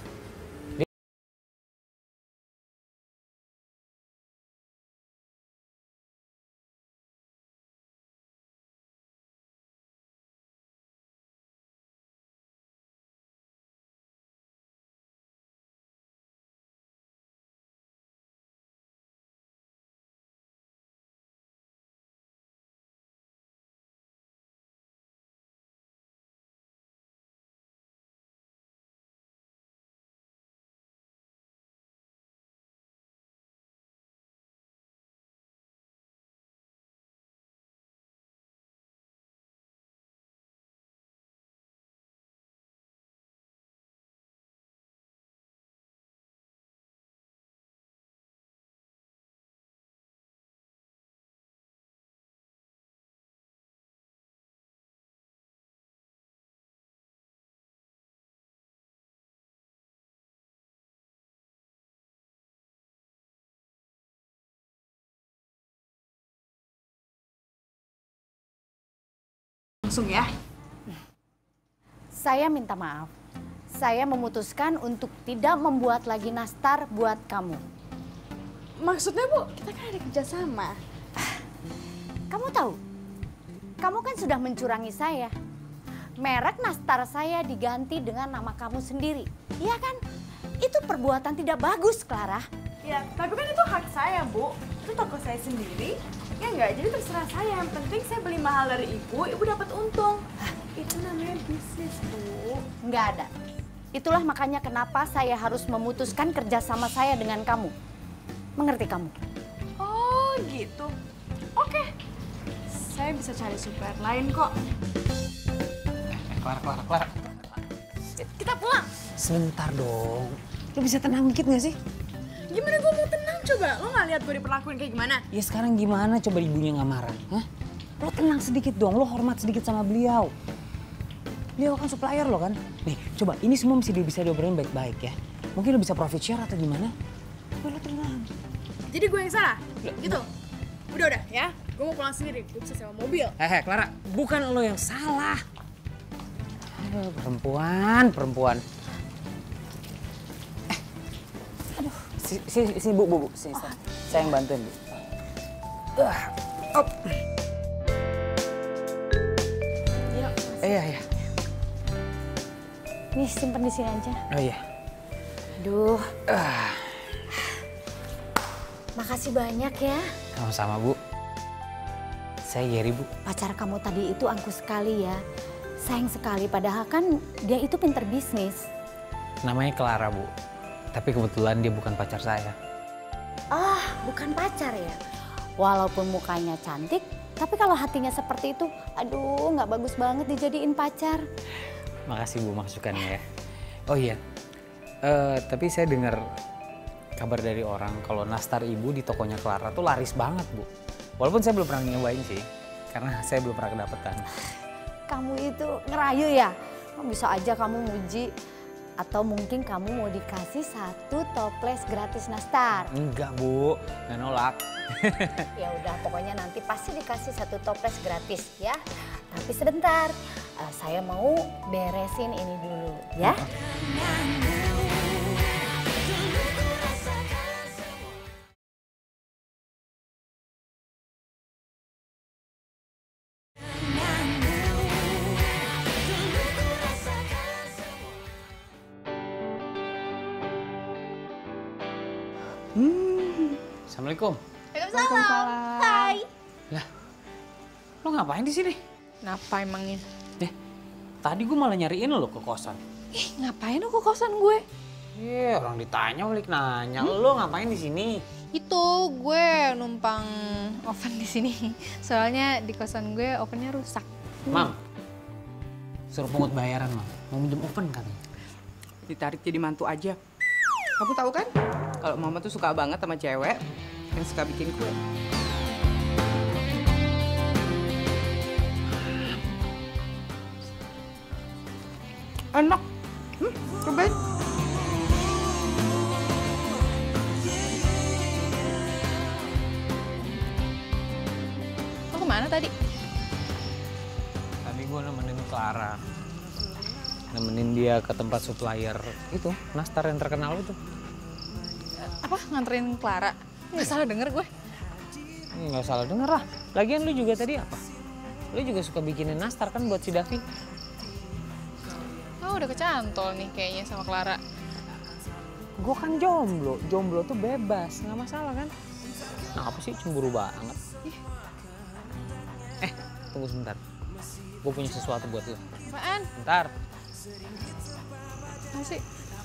Langsung ya. Saya minta maaf. Saya memutuskan untuk tidak membuat lagi nastar buat kamu. Maksudnya Bu, kita kan ada kerjasama. Kamu tahu, kamu kan sudah mencurangi saya. Merek nastar saya diganti dengan nama kamu sendiri. Iya kan? Itu perbuatan tidak bagus, Clara. Ya, tapi kan itu hak saya, Bu. Itu toko saya sendiri. Ya enggak, jadi terserah saya. Yang penting saya beli mahal dari ibu dapat untung. Itu namanya bisnis, Bu. Enggak ada. Itulah makanya kenapa saya harus memutuskan kerjasama saya dengan kamu. Mengerti kamu? Oh, gitu. Oke. Saya bisa cari supplier lain kok. Clara. Kita pulang. Sebentar dong. Lo bisa tenang dikit gak sih? Gimana gue mau tenang coba? Lo gak lihat gue diperlakuin kayak gimana? Ya sekarang gimana coba ibunya gak marah? Hah? Lo tenang sedikit dong, lo hormat sedikit sama beliau. Beliau kan supplier lo kan. Nih, coba ini semua mesti bisa diobrolin baik-baik ya. Mungkin lo bisa profit share atau gimana? Lo tenang. Jadi gue yang salah? Gitu? Udah ya, gue mau pulang sendiri, gue bisa sewa mobil. Clara, bukan lo yang salah. Aduh, perempuan. Aduh, sini Bu. Sini, saya yang bantuin, Bu. Op. Iya. Nih, simpen di sini aja. Oh iya. Aduh. Makasih banyak ya. Sama-sama, Bu. Saya Gary, Bu. Pacar kamu tadi itu angkuh sekali ya. Sayang sekali, padahal kan dia itu pinter bisnis. Namanya Clara, Bu. Tapi kebetulan dia bukan pacar saya. Bukan pacar ya? Walaupun mukanya cantik, tapi kalau hatinya seperti itu, aduh nggak bagus banget dijadiin pacar. Makasih Bu masukannya ya. Oh iya, tapi saya dengar kabar dari orang kalau nastar ibu di tokonya Clara tuh laris banget Bu. Walaupun saya belum pernah nyobain sih, karena saya belum pernah kedapetan. Kamu itu ngerayu ya? Bisa aja kamu muji. Atau mungkin kamu mau dikasih 1 toples gratis nastar. Enggak Bu, nggak nolak. Ya udah, pokoknya nanti pasti dikasih 1 toples gratis ya. Tapi sebentar, saya mau beresin ini dulu ya. Assalamualaikum. Waalaikumsalam. Hai. Lah, lo ngapain di sini? Kenapa emangnya? Tadi gue malah nyariin lo ke kosan. Ngapain lo ke kosan gue? Orang ditanya balik nanya, lo ngapain di sini? Itu gue numpang oven di sini. Soalnya di kosan gue ovennya rusak. Mam, suruh pungut bayaran, Mam. Mau minjem oven kan? Ditarik jadi mantu aja. Kamu tahu kan? Kalau mama tuh suka banget sama cewek yang suka bikin kue. Enak. Cobain. Lo kemana tadi? Tadi gue nemenin Clara. Nemenin dia ke tempat supplier itu, nastar yang terkenal itu. Apa, nganterin Clara? Nggak salah denger gue. Nggak salah denger lah. Lagian lu juga tadi apa? Lu juga suka bikinin nastar kan buat si Davi? Oh, udah kecantol nih kayaknya sama Clara. Gue kan jomblo. Jomblo tuh bebas, nggak masalah kan? Nah, apa sih cemburu banget? Tunggu sebentar. Gue punya sesuatu buat lu. Apaan? Bentar. Apa sih?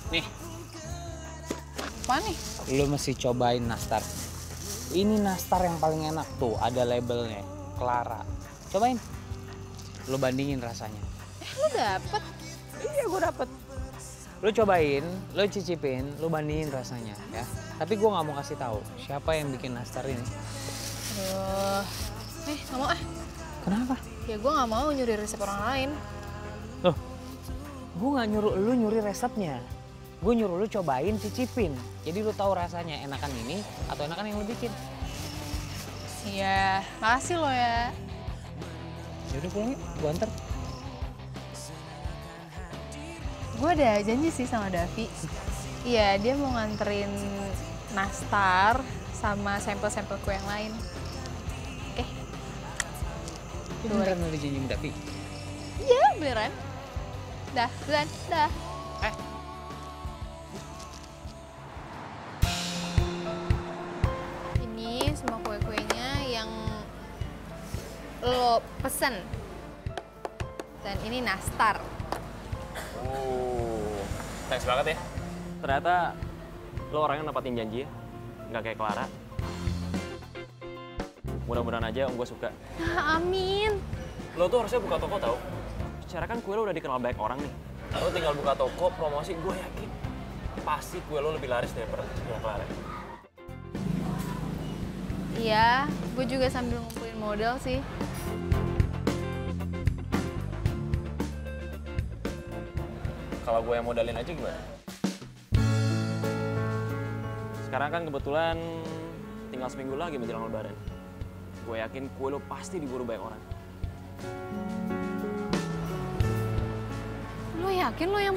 Nih. Apa nih? Lu mesti cobain nastar. Ini nastar yang paling enak tuh, ada labelnya, Clara. Cobain. Lu bandingin rasanya. Lu dapet? Iya, gue dapet. Lu cobain, lu cicipin, lu bandingin rasanya ya. Tapi gue nggak mau kasih tahu siapa yang bikin nastar ini. Aduh. Nggak mau ah. Kenapa? Ya gue nggak mau nyuri resep orang lain. Loh, gue nggak nyuruh lu nyuri resepnya. Gue nyuruh lu cobain, cicipin. Jadi lu tahu rasanya enakan ini atau enakan yang lu bikin. Iya, makasih lo ya. Yaudah pulang yuk, gue anter. Gue ada janji sih sama Davi. Iya, dia mau nganterin nastar sama sampel-sampel kue yang lain. Oke. Lu beneran mau dijanjiin Davi? Iya, beneran. Dah, duluan, dah. Ini semua kue-kuenya yang lo pesen. Dan ini nastar. Thanks banget ya. Ternyata lo orangnya nepatin janji ya. Nggak kayak Clara. Mudah-mudahan aja om gue suka. Nah, amin. Lo tuh harusnya buka toko tau. Secara kan kue lo udah dikenal banyak orang nih. Lo tinggal buka toko, promosi, gue yakin pasti kue lo lebih laris daripada Clara. Iya, gue juga sambil ngumpulin modal sih. Kalau gue yang modalin aja gimana? Sekarang kan kebetulan tinggal seminggu lagi menjelang lebaran. Gue yakin kue lo pasti diburu banyak orang. Lo yakin lo yang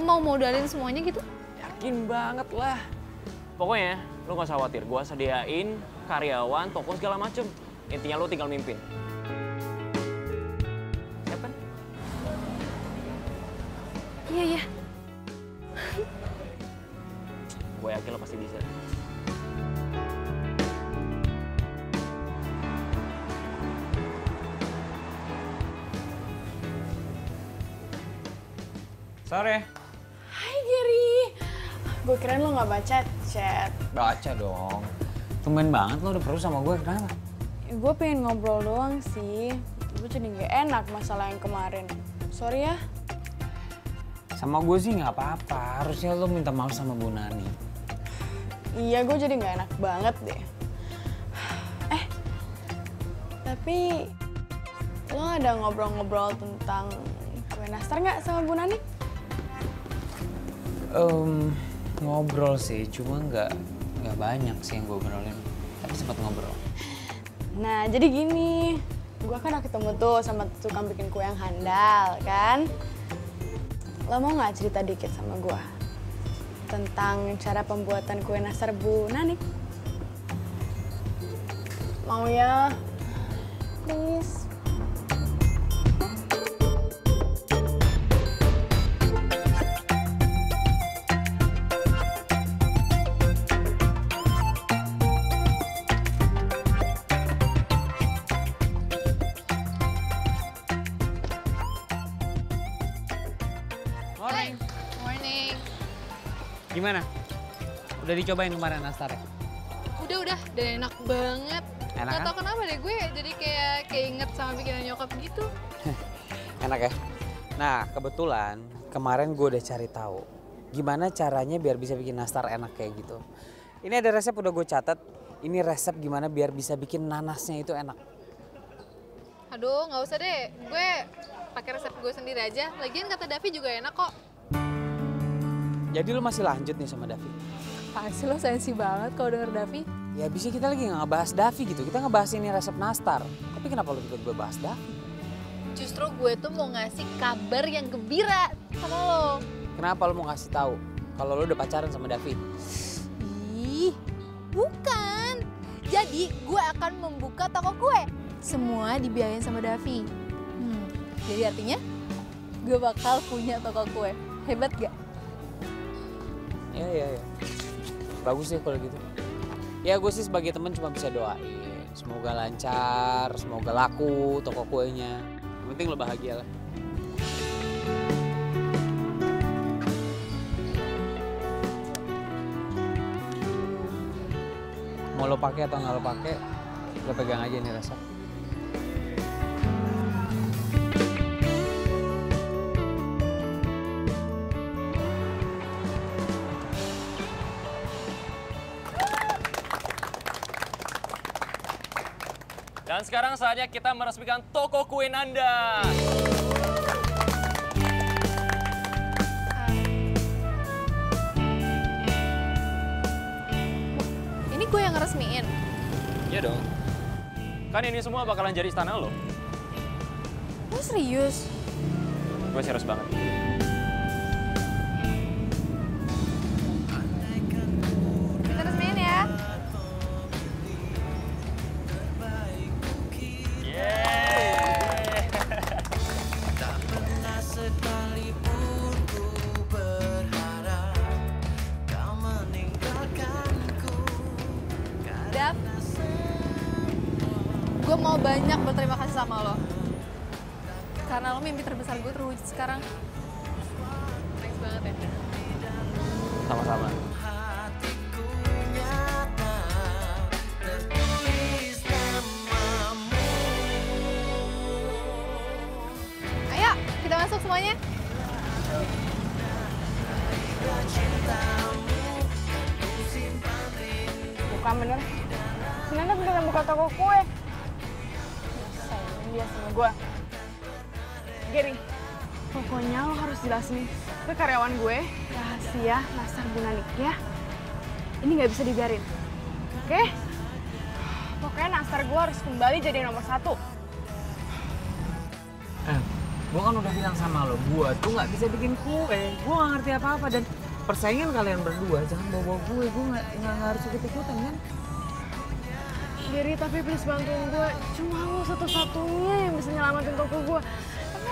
mau modalin semuanya gitu? Yakin banget lah. Pokoknya lo gak usah khawatir, gue sediain karyawan, toko segala macem. Intinya lo tinggal mimpin. Siap kan? Iya, iya. Gue yakin lo pasti bisa. Sore. Hai Gary. Gue kirain lo nggak baca chat. Baca dong. Tumben banget lo udah perlu sama gue, kenapa? Gue pengen ngobrol doang sih. Gue jadi nggak enak masalah yang kemarin. Sorry ya. Sama gue sih nggak apa-apa. Harusnya lo minta maaf sama Bu Nani. Iya, gue jadi nggak enak banget deh. Tapi lo ada ngobrol-ngobrol tentang kue nastar nggak sama Bu Nani? Ngobrol sih, cuma nggak banyak sih yang gue obrolin. Tapi sempat ngobrol. Nah, jadi gini. Gue kan ketemu tuh sama tukang bikin kue yang handal, kan? Lo mau nggak cerita dikit sama gue? Tentang cara pembuatan kue nastar Bu Nani? Mau ya? Please. Morning. Morning. Gimana? Udah dicobain kemarin nastarnya? Udah, dan enak banget. Enak Gak kan? tau kenapa deh, gue jadi kayak inget sama bikinan nyokap gitu. Enak ya? Nah, kebetulan kemarin gue udah cari tahu gimana caranya biar bisa bikin nastar enak kayak gitu. Ini ada resep udah gue catat. Ini resep gimana biar bisa bikin nanasnya itu enak. Aduh, nggak usah deh. Gue pakai resep gue sendiri aja. Lagian kata Davi juga enak kok. Jadi lo masih lanjut nih sama Davi? Pasti lo sensi banget kalau denger Davi. Ya abisnya kita lagi nggak ngebahas Davi gitu. Kita ngebahas ini resep nastar. Tapi kenapa lo tiba-tiba bahas Davi? Justru gue tuh mau ngasih kabar yang gembira sama lo. Kenapa lo mau ngasih tahu kalau lo udah pacaran sama Davi? Ih, bukan. Jadi gue akan membuka toko kue. Semua dibiayain sama Davi. Jadi artinya gue bakal punya toko kue. Hebat gak? Ya. Bagus sih kalau gitu. Ya gue sih sebagai temen cuma bisa doain. Semoga lancar, semoga laku toko kuenya. Yang penting lo bahagia lah. Mau lo pakai atau nggak lo pakai, lo pegang aja nih resep. Dan sekarang saatnya kita meresmikan toko kue Nanda. Ini gue yang ngeresmiin. Iya dong. Kan ini semua bakalan jadi istana lo. Lo serius? Gue serius banget. Kita resmiin ya. Dav, gue mau banyak berterima kasih sama lo. Karena lo mimpi terbesar gue terwujud sekarang. Thanks banget ya. Sama-sama. Ayo, kita masuk semuanya. Bukan bener. Nanda beneran buka toko kue. Sayang dia sama gue. Gary, Pokoknya lo harus jelasin ke karyawan gue rahasia nastar Bu Nanik ya. Ini nggak bisa dibiarin, oke? Pokoknya nastar gue harus kembali jadi nomor 1. Gue kan udah bilang sama lo, gue tuh nggak bisa bikin kue. Gue nggak ngerti apa-apa dan persaingan kalian berdua jangan bawa gue nggak harus ikut-ikutan kan? Gary, tapi please bantuin gue. Cuma lo satu-satunya yang bisa nyelamatin toko gue. Tapi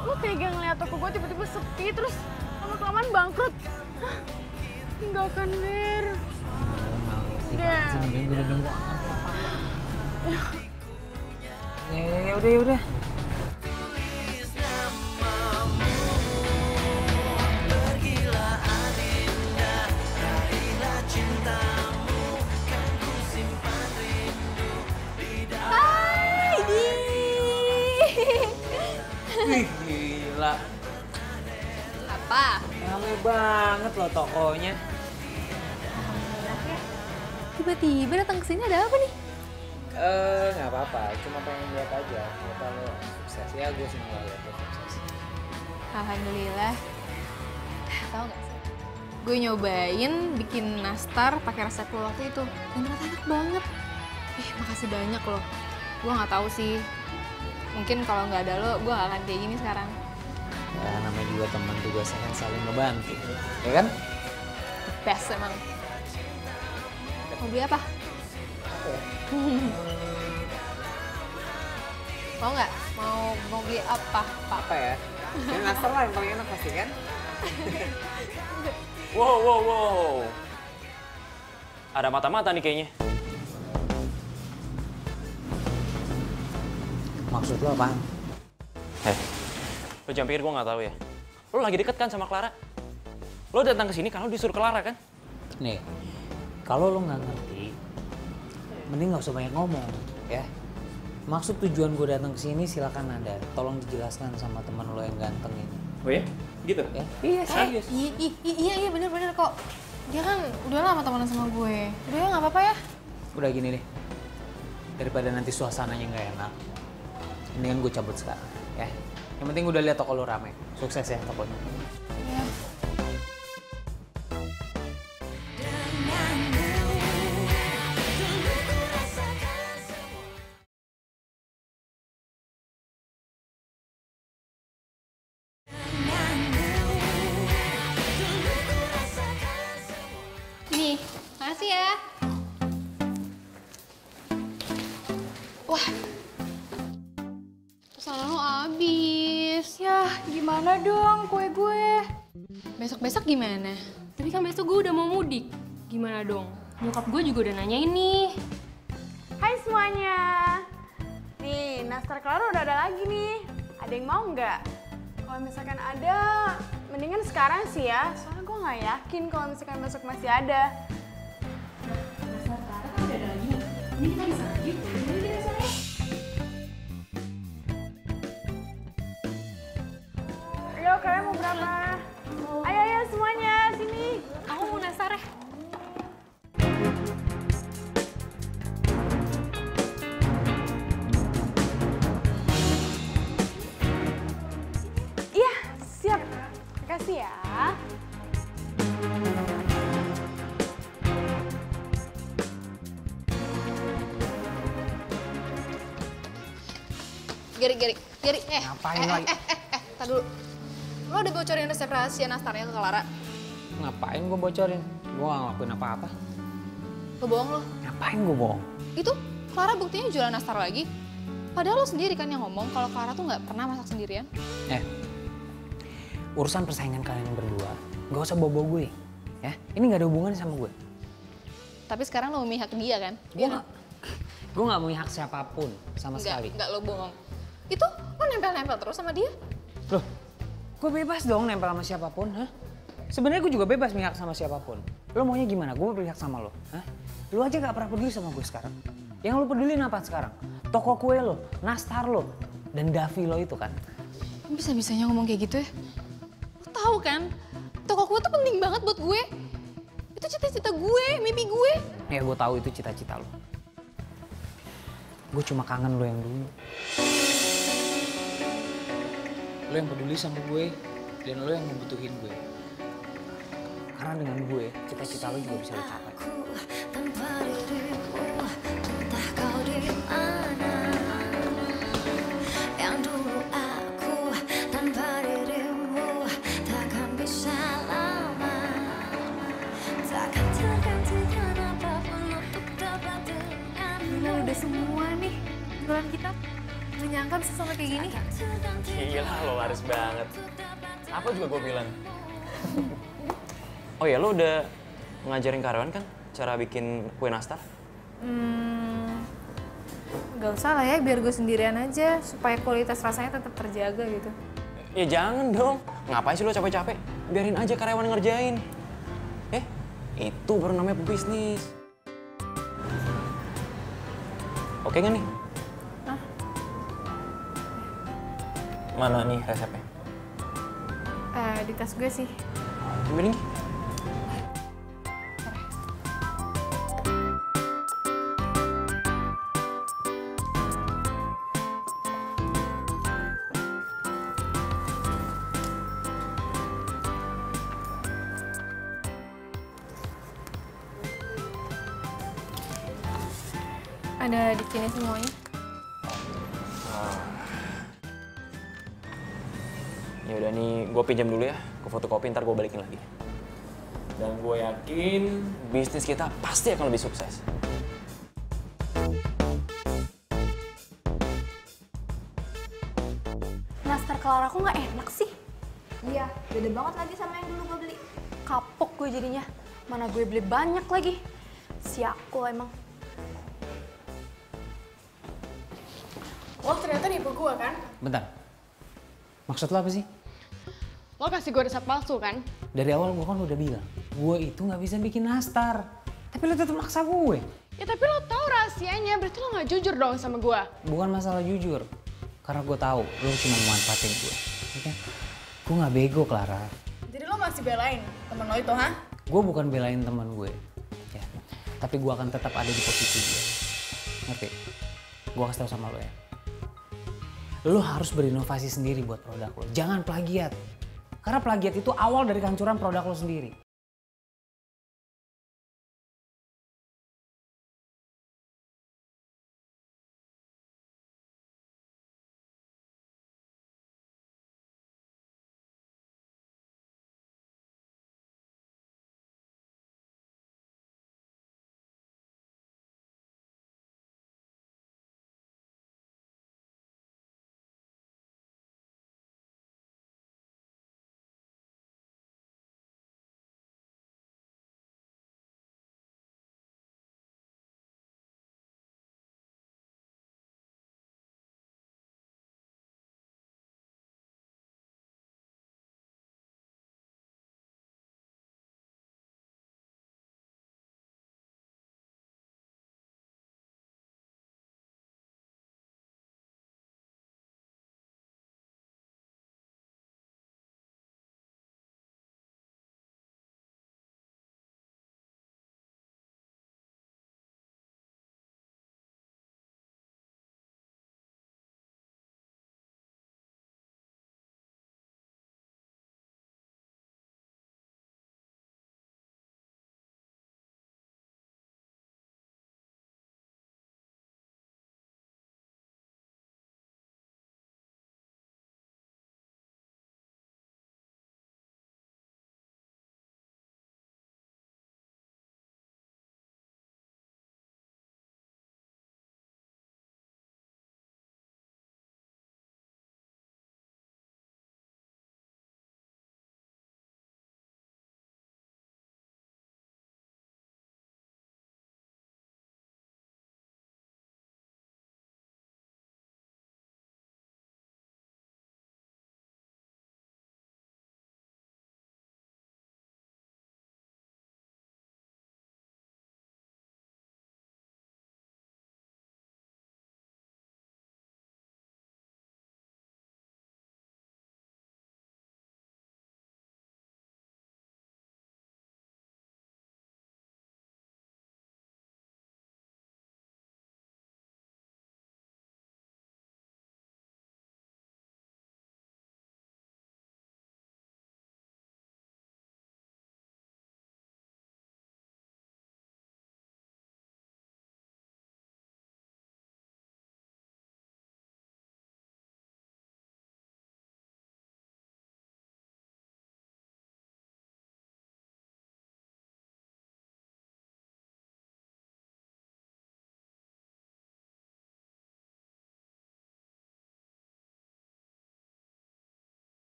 lo tega ngeliat toko gue tiba-tiba sepi terus lama-kelamaan bangkrut. Hah? Tinggalkan Ger. Udah. Ya udah. Wih, gila. Apa? Rame banget loh tokonya. Tiba-tiba datang ke sini ada apa nih? Nggak apa-apa, cuma pengen lihat aja. Kalau sukses ya gue seneng lihat lo sukses. Alhamdulillah. Tahu nggak sih? Gue nyobain bikin nastar pakai resep lo waktu itu. Dan ternyata enak banget. Makasih banyak loh. Gue nggak tahu sih. Mungkin kalau nggak ada lo, gue nggak akan kayak gini sekarang. Ya namanya juga teman tugasnya kan saling ngebantu, ya kan? The best emang. Mau beli apa? Mau nggak? Mau beli apa? Apa ya? Ini nastar lah yang paling enak pasti kan? Wow. Ada mata-mata nih kayaknya. Maksud lo apaan? Lo jangan pikir gue nggak tahu ya. Lo lagi deket kan sama Clara? Lo datang ke sini karena lo disuruh Clara kan? Nih, kalau lo nggak ngerti, mending nggak usah banyak ngomong, ya. Maksud tujuan gue datang ke sini silakan Anda. Tolong dijelaskan sama teman lo yang ganteng ini. Oh ya? Gitu? Ya? Iya, serius. Iya bener kok. Dia kan udah lama temenan sama gue. Udah ya nggak apa-apa ya. Udah gini deh. Daripada nanti suasananya nggak enak, mendingan gue cabut sekarang, ya. Yang penting udah lihat toko lo rame. Sukses ya tokonya. Iya. Nih, makasih ya. Wah, pesanan lo habis. Yah, gimana dong kue gue? Besok-besok gimana? Tapi kan besok gue udah mau mudik. Gimana dong? Nyokap gue juga udah nanyain nih. Hai semuanya. Nih, nastar Clara udah ada lagi nih. Ada yang mau nggak? Kalau misalkan ada, mendingan sekarang sih ya. Soalnya gue nggak yakin kalau misalkan besok masih ada. Nastar Clara kan udah ada lagi nih. Ini kita bisa lanjut. Ini kita sana. Ayo, kalian mau berapa? Ayo semuanya, sini. Aku mau nastar ya. Iya, siap. Makasih ya. Geri. Ngapain lagi? Tar dulu. Lo udah bocorin resep rahasia nastarnya ke Clara? Ngapain gue bocorin? Gue gak ngelakuin apa-apa. Lo bohong lo. Ngapain gue bohong? Itu Clara buktinya jualan nastar lagi. Padahal lo sendiri kan yang ngomong kalau Clara tuh nggak pernah masak sendirian. Urusan persaingan kalian berdua, gak usah bawa gue, ya. Ini gak ada hubungannya sama gue. Tapi sekarang lo memihak dia kan? Gue gak memihak siapapun sama sekali. Enggak, lo bohong. Itu lo nempel-nempel terus sama dia? Loh, gue bebas dong nempel sama siapapun, hah? Sebenarnya gue juga bebas mihak sama siapapun. Lo maunya gimana? Gue berpihak sama lo, hah? Lo aja gak pernah peduli sama gue sekarang. Yang lo pedulin apa sekarang? Toko kue lo, nastar lo, dan Davi lo itu kan? Bisa-bisanya ngomong kayak gitu ya? Lo tahu kan, toko kue tuh penting banget buat gue. Itu cita-cita gue, mimpi gue. Ya gue tahu itu cita-cita lo. Gue cuma kangen lo yang dulu. lo yang peduli sama gue, dan lo yang membutuhin gue. Karena dengan gue, cita-cita lo juga bisa dicapai. Tanpa dirimu, entah kau di mana. Yang dulu aku tanpa dirimu takkan bisa lama. Takkan tergantikan apapun untuk dapat dengan. Gila udah semua nih jualan kita. Gak nyangka bisa sampai kayak gini. Gila lo laris banget. Apa juga gue bilang. Oh ya, lo udah ngajarin karyawan kan cara bikin kue nastar? Gak usah lah ya, biar gue sendirian aja supaya kualitas rasanya tetap terjaga gitu. Ya jangan dong. Ngapain sih lo capek-capek? Biarin aja karyawan yang ngerjain. Itu baru namanya pebisnis. Oke nggak nih? Hah? Mana nih resepnya? Di tas gue sih. Ambilin. Ada di sini semuanya. Ya udah nih, gue pinjam dulu ya ke fotokopi, ntar gue balikin lagi. Dan gue yakin bisnis kita pasti akan lebih sukses. Nastar kelar aku nggak enak sih. Iya, beda banget lagi sama yang dulu gue beli. Kapok gue jadinya. Mana gue beli banyak lagi. Si aku emang. Lo ternyata nipu gue kan? Bentar. Maksud lo apa sih? Lo kasih gue resep palsu kan? Dari awal gue kan udah bilang, gue itu nggak bisa bikin nastar. Tapi lo tetap maksa gue. Ya tapi lo tahu rahasianya, berarti lo nggak jujur dong sama gue. Bukan masalah jujur. Karena gue tahu lo cuma memanfaatin gue. Ya, gue nggak bego, Clara. Jadi lo masih belain temen lo itu, ha? Gue bukan belain teman gue. Ya. Tapi gue akan tetap ada di posisi dia. Ngerti? Gue kasih tau sama lo ya. Lo harus berinovasi sendiri buat produk lo. Jangan plagiat. Karena plagiat itu awal dari kehancuran produk lo sendiri.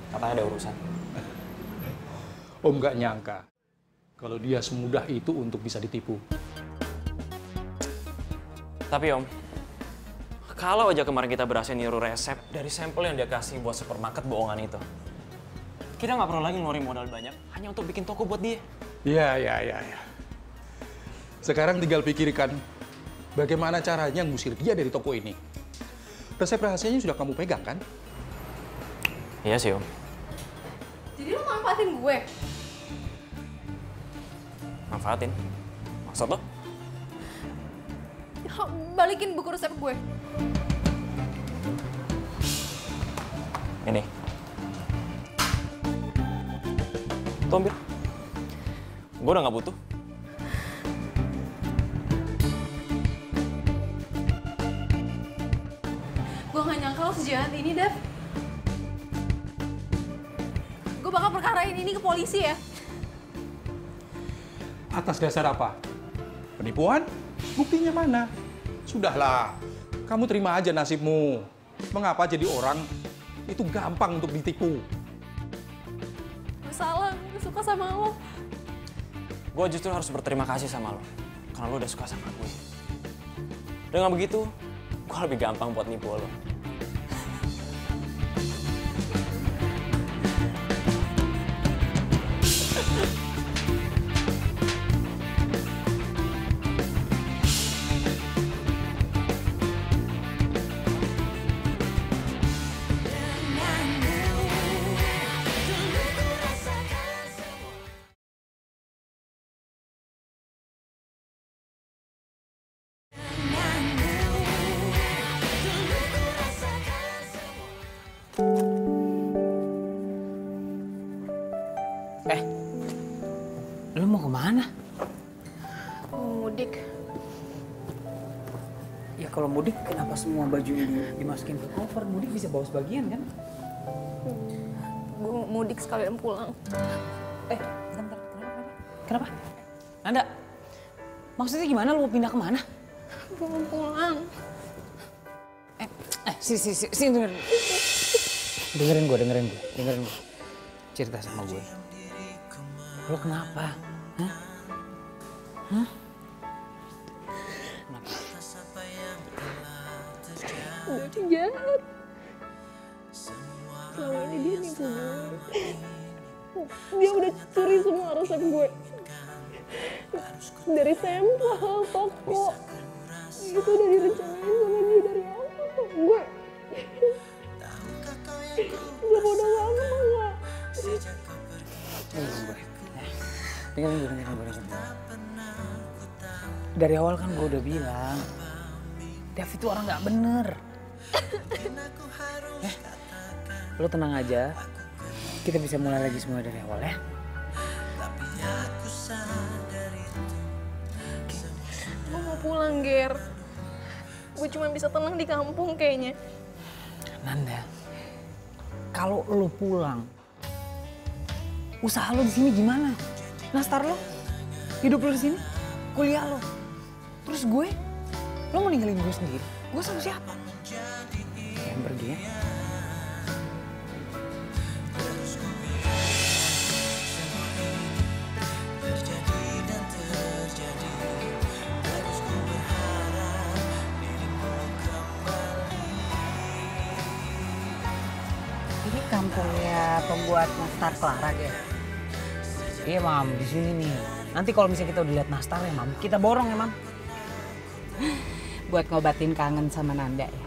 Katanya ada urusan. Om nggak nyangka kalau dia semudah itu untuk bisa ditipu. Tapi Om, kalau aja kemarin kita berhasil niru resep dari sampel yang dia kasih buat supermarket bohongan itu, kita nggak perlu lagi ngeluarin modal banyak hanya untuk bikin toko buat dia. Ya. Sekarang tinggal pikirkan bagaimana caranya ngusir dia dari toko ini. Resep rahasianya sudah kamu pegang kan? Iya sih Om. Jadi lo manfaatin gue? Manfaatin? Maksud lo? Ya, balikin buku resep gue. Ini. Tuh ambil. Gue udah nggak butuh. Gue gak nyangka lo sejahat ini, Dev. Gue bakal perkarain ini ke polisi ya. Atas dasar apa? Penipuan? Buktinya mana? Sudahlah, kamu terima aja nasibmu. Mengapa jadi orang itu gampang untuk ditipu? Gue salah, gue suka sama lo. Gue justru harus berterima kasih sama lo. Karena lo udah suka sama gue. Dengan begitu, gue lebih gampang buat nipu lo. Lu mau kemana? Mau mudik. Ya kalau mudik kenapa semua baju ini dimasukin ke koper? Mudik bisa bawa sebagian kan? Gue mudik sekalian pulang. Bentar. Kenapa? Nanda, maksudnya gimana? Lu mau pindah kemana? Gue mau pulang. Sini. Dengerin gue. Cerita sama gue. Lo kenapa? Hah? Kenapa? Gue jahat. Selama ini dia nipu gue. Dia udah curi semua resep gue. Dari sampel, toko. Itu udah direncanain sama dia dari awal. Gue bodoh banget. Dengerin gue. Dari awal kan gue udah bilang, Dev itu orang nggak bener. Lo tenang aja, kita bisa mulai lagi semua dari awal ya. Gue mau pulang, Ger. Gue cuma bisa tenang di kampung kayaknya. Nanda, kalau lo pulang, usaha lo di sini gimana? Nastar lo, hidup lo di sini, kuliah lo, terus gue, lo mau ninggalin gue sendiri? Gue sama siapa? Jangan pergi ya. Ini kampungnya pembuat nastar Clara ya? Iya Mam, di sini nih. Nanti kalau misalnya kita udah lihat nastar ya Mam, kita borong ya Mam. Buat ngobatin kangen sama Nanda ya?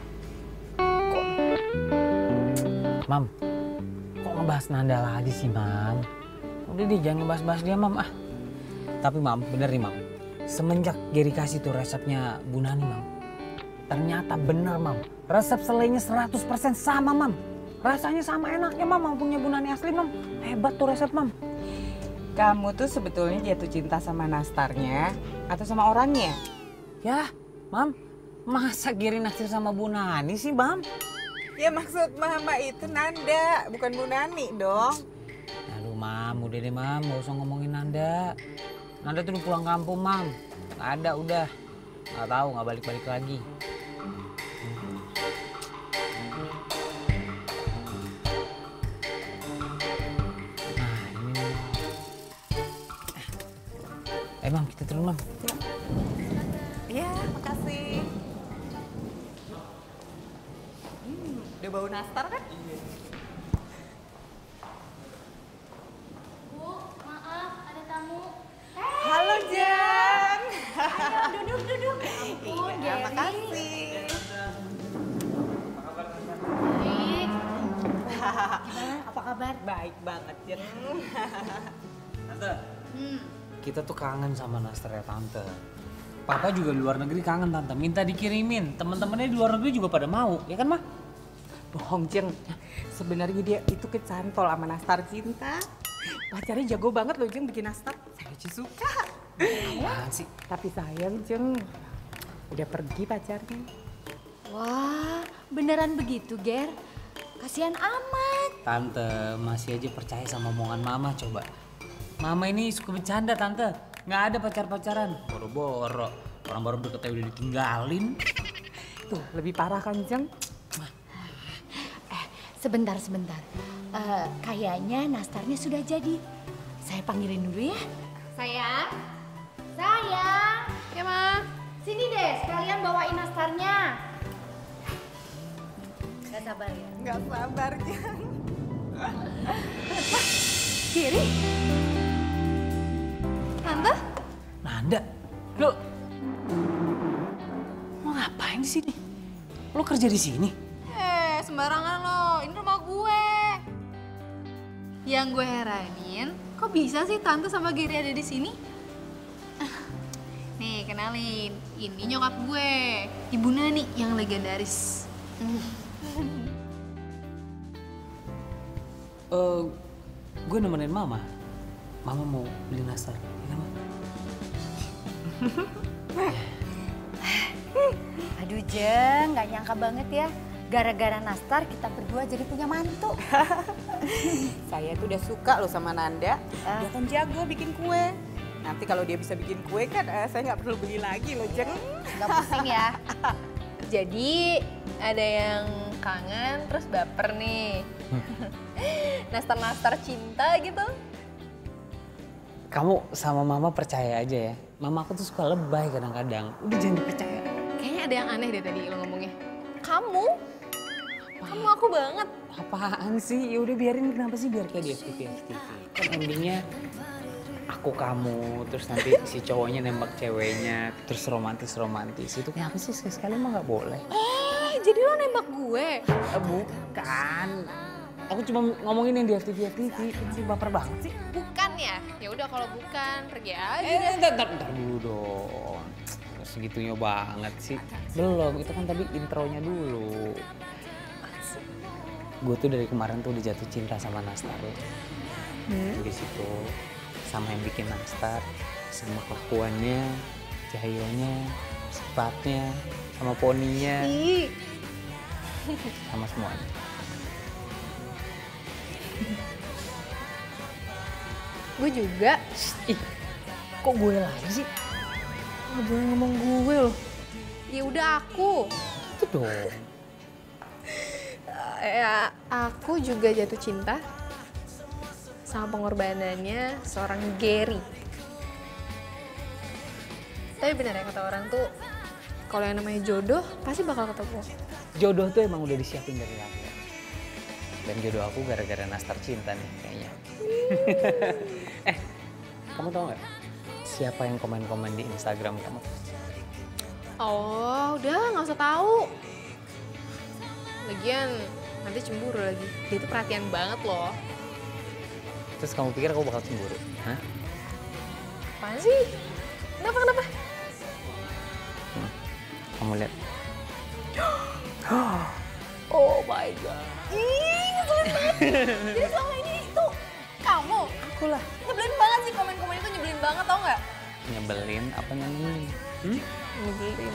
Mam, kok ngebahas Nanda lagi sih Mam? Udah deh jangan ngebahas-bahas dia Mam ah. Tapi Mam, bener nih Mam. Semenjak Geri kasih tuh resepnya Bu Nani Mam. Ternyata bener Mam. Resep selainya 100% sama Mam. Rasanya sama enaknya Mam, punya Bu Nani asli Mam. Hebat tuh resep Mam. Kamu tuh sebetulnya jatuh cinta sama nastarnya atau sama orangnya? Ya, Mam, masa Geri naksir sama Bu Nani sih, Mam? Ya maksud Mama itu Nanda, bukan Bu Nani dong. Aduh, Mam, udah deh, Mam. Gak usah ngomongin Nanda. Nanda tuh udah pulang kampung, Mam. Gak ada, udah. Gak tahu, gak balik-balik lagi. Mam, kita turun, Mam. Iya, makasih. Udah bau nastar kan? Iya. Bu, maaf, ada tamu. Halo, Jen. Ayo, duduk. Ya ampun, Iya, Gary. makasih. Baik. Gimana, apa kabar? Baik banget, Jen. Tante, kita tuh kangen sama nastarnya Tante. Papa juga di luar negeri kangen, Tante. Minta dikirimin. Teman-temannya di luar negeri juga pada mau, ya kan, Mah? Bohong, Jeng. Sebenarnya dia itu kecantol sama nastar cinta. Pacarnya jago banget loh, Jeng, bikin nastar. Saya aja suka. Apaan sih? Tapi sayang, Jeng. Udah pergi pacarnya. Wah, beneran begitu, Ger? Kasihan amat. Tante, masih aja percaya sama omongan Mama coba. Mama ini suka bercanda, Tante. Nggak ada pacar-pacaran. Boro-boro. Orang baru deket aja udah ditinggalin. Tuh, lebih parah kan, Jeng? Sebentar. Kayaknya nastarnya sudah jadi. Saya panggilin dulu ya. Sayang. Ya, Ma. Sini deh, sekalian bawain nastarnya. Gak sabar ya? Gak sabar, Jen. Gary? Tante? Nanda, lo ngapain di sini? Lo kerja di sini? Sembarangan lo, ini rumah gue. Yang gue heranin, kok bisa sih Tante sama Gary ada di sini? Nih, kenalin. Ini nyokap gue, Ibu Nani yang legendaris. Gue nemenin Mama. Mama mau beli nastar, ya kan, Ma? Aduh, Jeng, gak nyangka banget ya. Gara-gara nastar kita berdua jadi punya mantu. Saya tuh udah suka loh sama Nanda. Dia kan jago bikin kue. Nanti kalau dia bisa bikin kue kan saya nggak perlu beli lagi loh, Jeng. Gak pusing ya. Jadi ada yang kangen terus baper nih. Nastar-nastar cinta gitu. Kamu sama Mama percaya aja ya. Mama aku tuh suka lebay kadang-kadang. Udah jangan dipercaya. Kayaknya ada yang aneh deh tadi lo ngomongnya. Kamu? Kamu aku banget. Apaan sih? Ya udah biarin, kenapa sih biar kayak di FTV. Kan endingnya aku kamu, terus nanti si cowoknya nembak ceweknya, terus romantis. Itu kenapa sih sekali-sekali mah nggak boleh? Jadi lo nembak gue? Bukan. Aku cuma ngomongin yang di FTV. Sih baper banget sih. Bukan ya? Ya udah kalau bukan pergi aja. Ntar dulu dong. Segitunya banget sih. Belum, itu kan tadi intronya dulu. Gue tuh dari kemarin tuh udah jatuh cinta sama nastar. Di situ sama yang bikin nastar, sama kelakuannya, Cahyonya, sifatnya, sama poninya, sama semuanya. Gue juga. Ih, kok gue lagi sih? Nggak boleh ngomong gue loh. Ya udah aku. Itu dong. Ya, aku juga jatuh cinta sama pengorbanannya seorang Gary. Tapi benar ya kata orang tuh, kalau yang namanya jodoh pasti bakal ketemu. Jodoh tuh emang udah disiapin dari lahir. Dan jodoh aku gara-gara nastar cinta nih kayaknya. Kamu tau nggak siapa yang komen-komen di Instagram kamu? Oh, udah nggak usah tahu. Lagian nanti cemburu lagi. Dia tuh perhatian banget loh. Terus kamu pikir aku bakal cemburu? Hah? Apaan sih? Kenapa? Kamu lihat. Oh my god. Ih, ngeselin banget. Jadi selama ini itu kamu? Aku lah. Nyebelin banget sih komen-komen itu, nyebelin banget tau nggak? Nyebelin apa nyanyi? Nyebelin.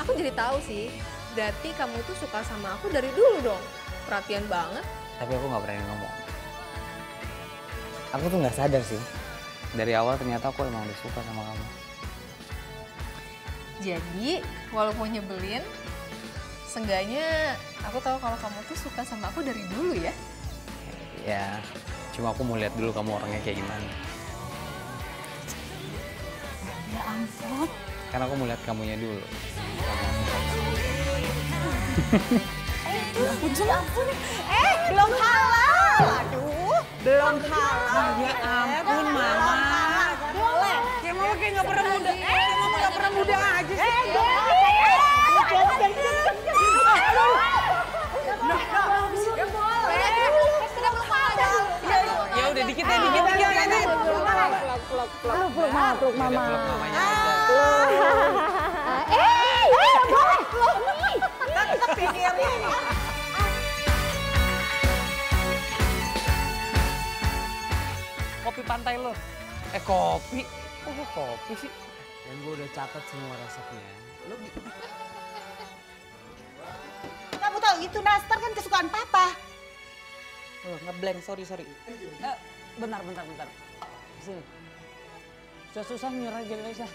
Aku jadi tahu sih. Berarti kamu tuh suka sama aku dari dulu dong. Perhatian banget. Tapi aku nggak berani ngomong. Aku tuh nggak sadar sih. Dari awal ternyata aku emang udah suka sama kamu. Jadi, walaupun nyebelin, seenggaknya aku tahu kalau kamu tuh suka sama aku dari dulu ya. Ya, cuma aku mau lihat dulu kamu orangnya kayak gimana. Ya ampun. Karena aku mau lihat kamunya dulu. Ya ampun. Belum halal. Aduh. Belum halal. Ya ampun, Mama. Boleh. Kayak Mama kayak nggak pernah muda. Kayak Mama nggak pernah muda aja sih. Ya udah dikit ya, dikit. Peluk Mama. Kopi pantai lo. Kopi? Kok kopi sih? Dan gue udah catat semua resepnya. Lo Kamu tahu itu nastar kan kesukaan Papa. oh, ngeblank, sorry. Bentar. Sini. Susah-susah nyerah aja, Lesa.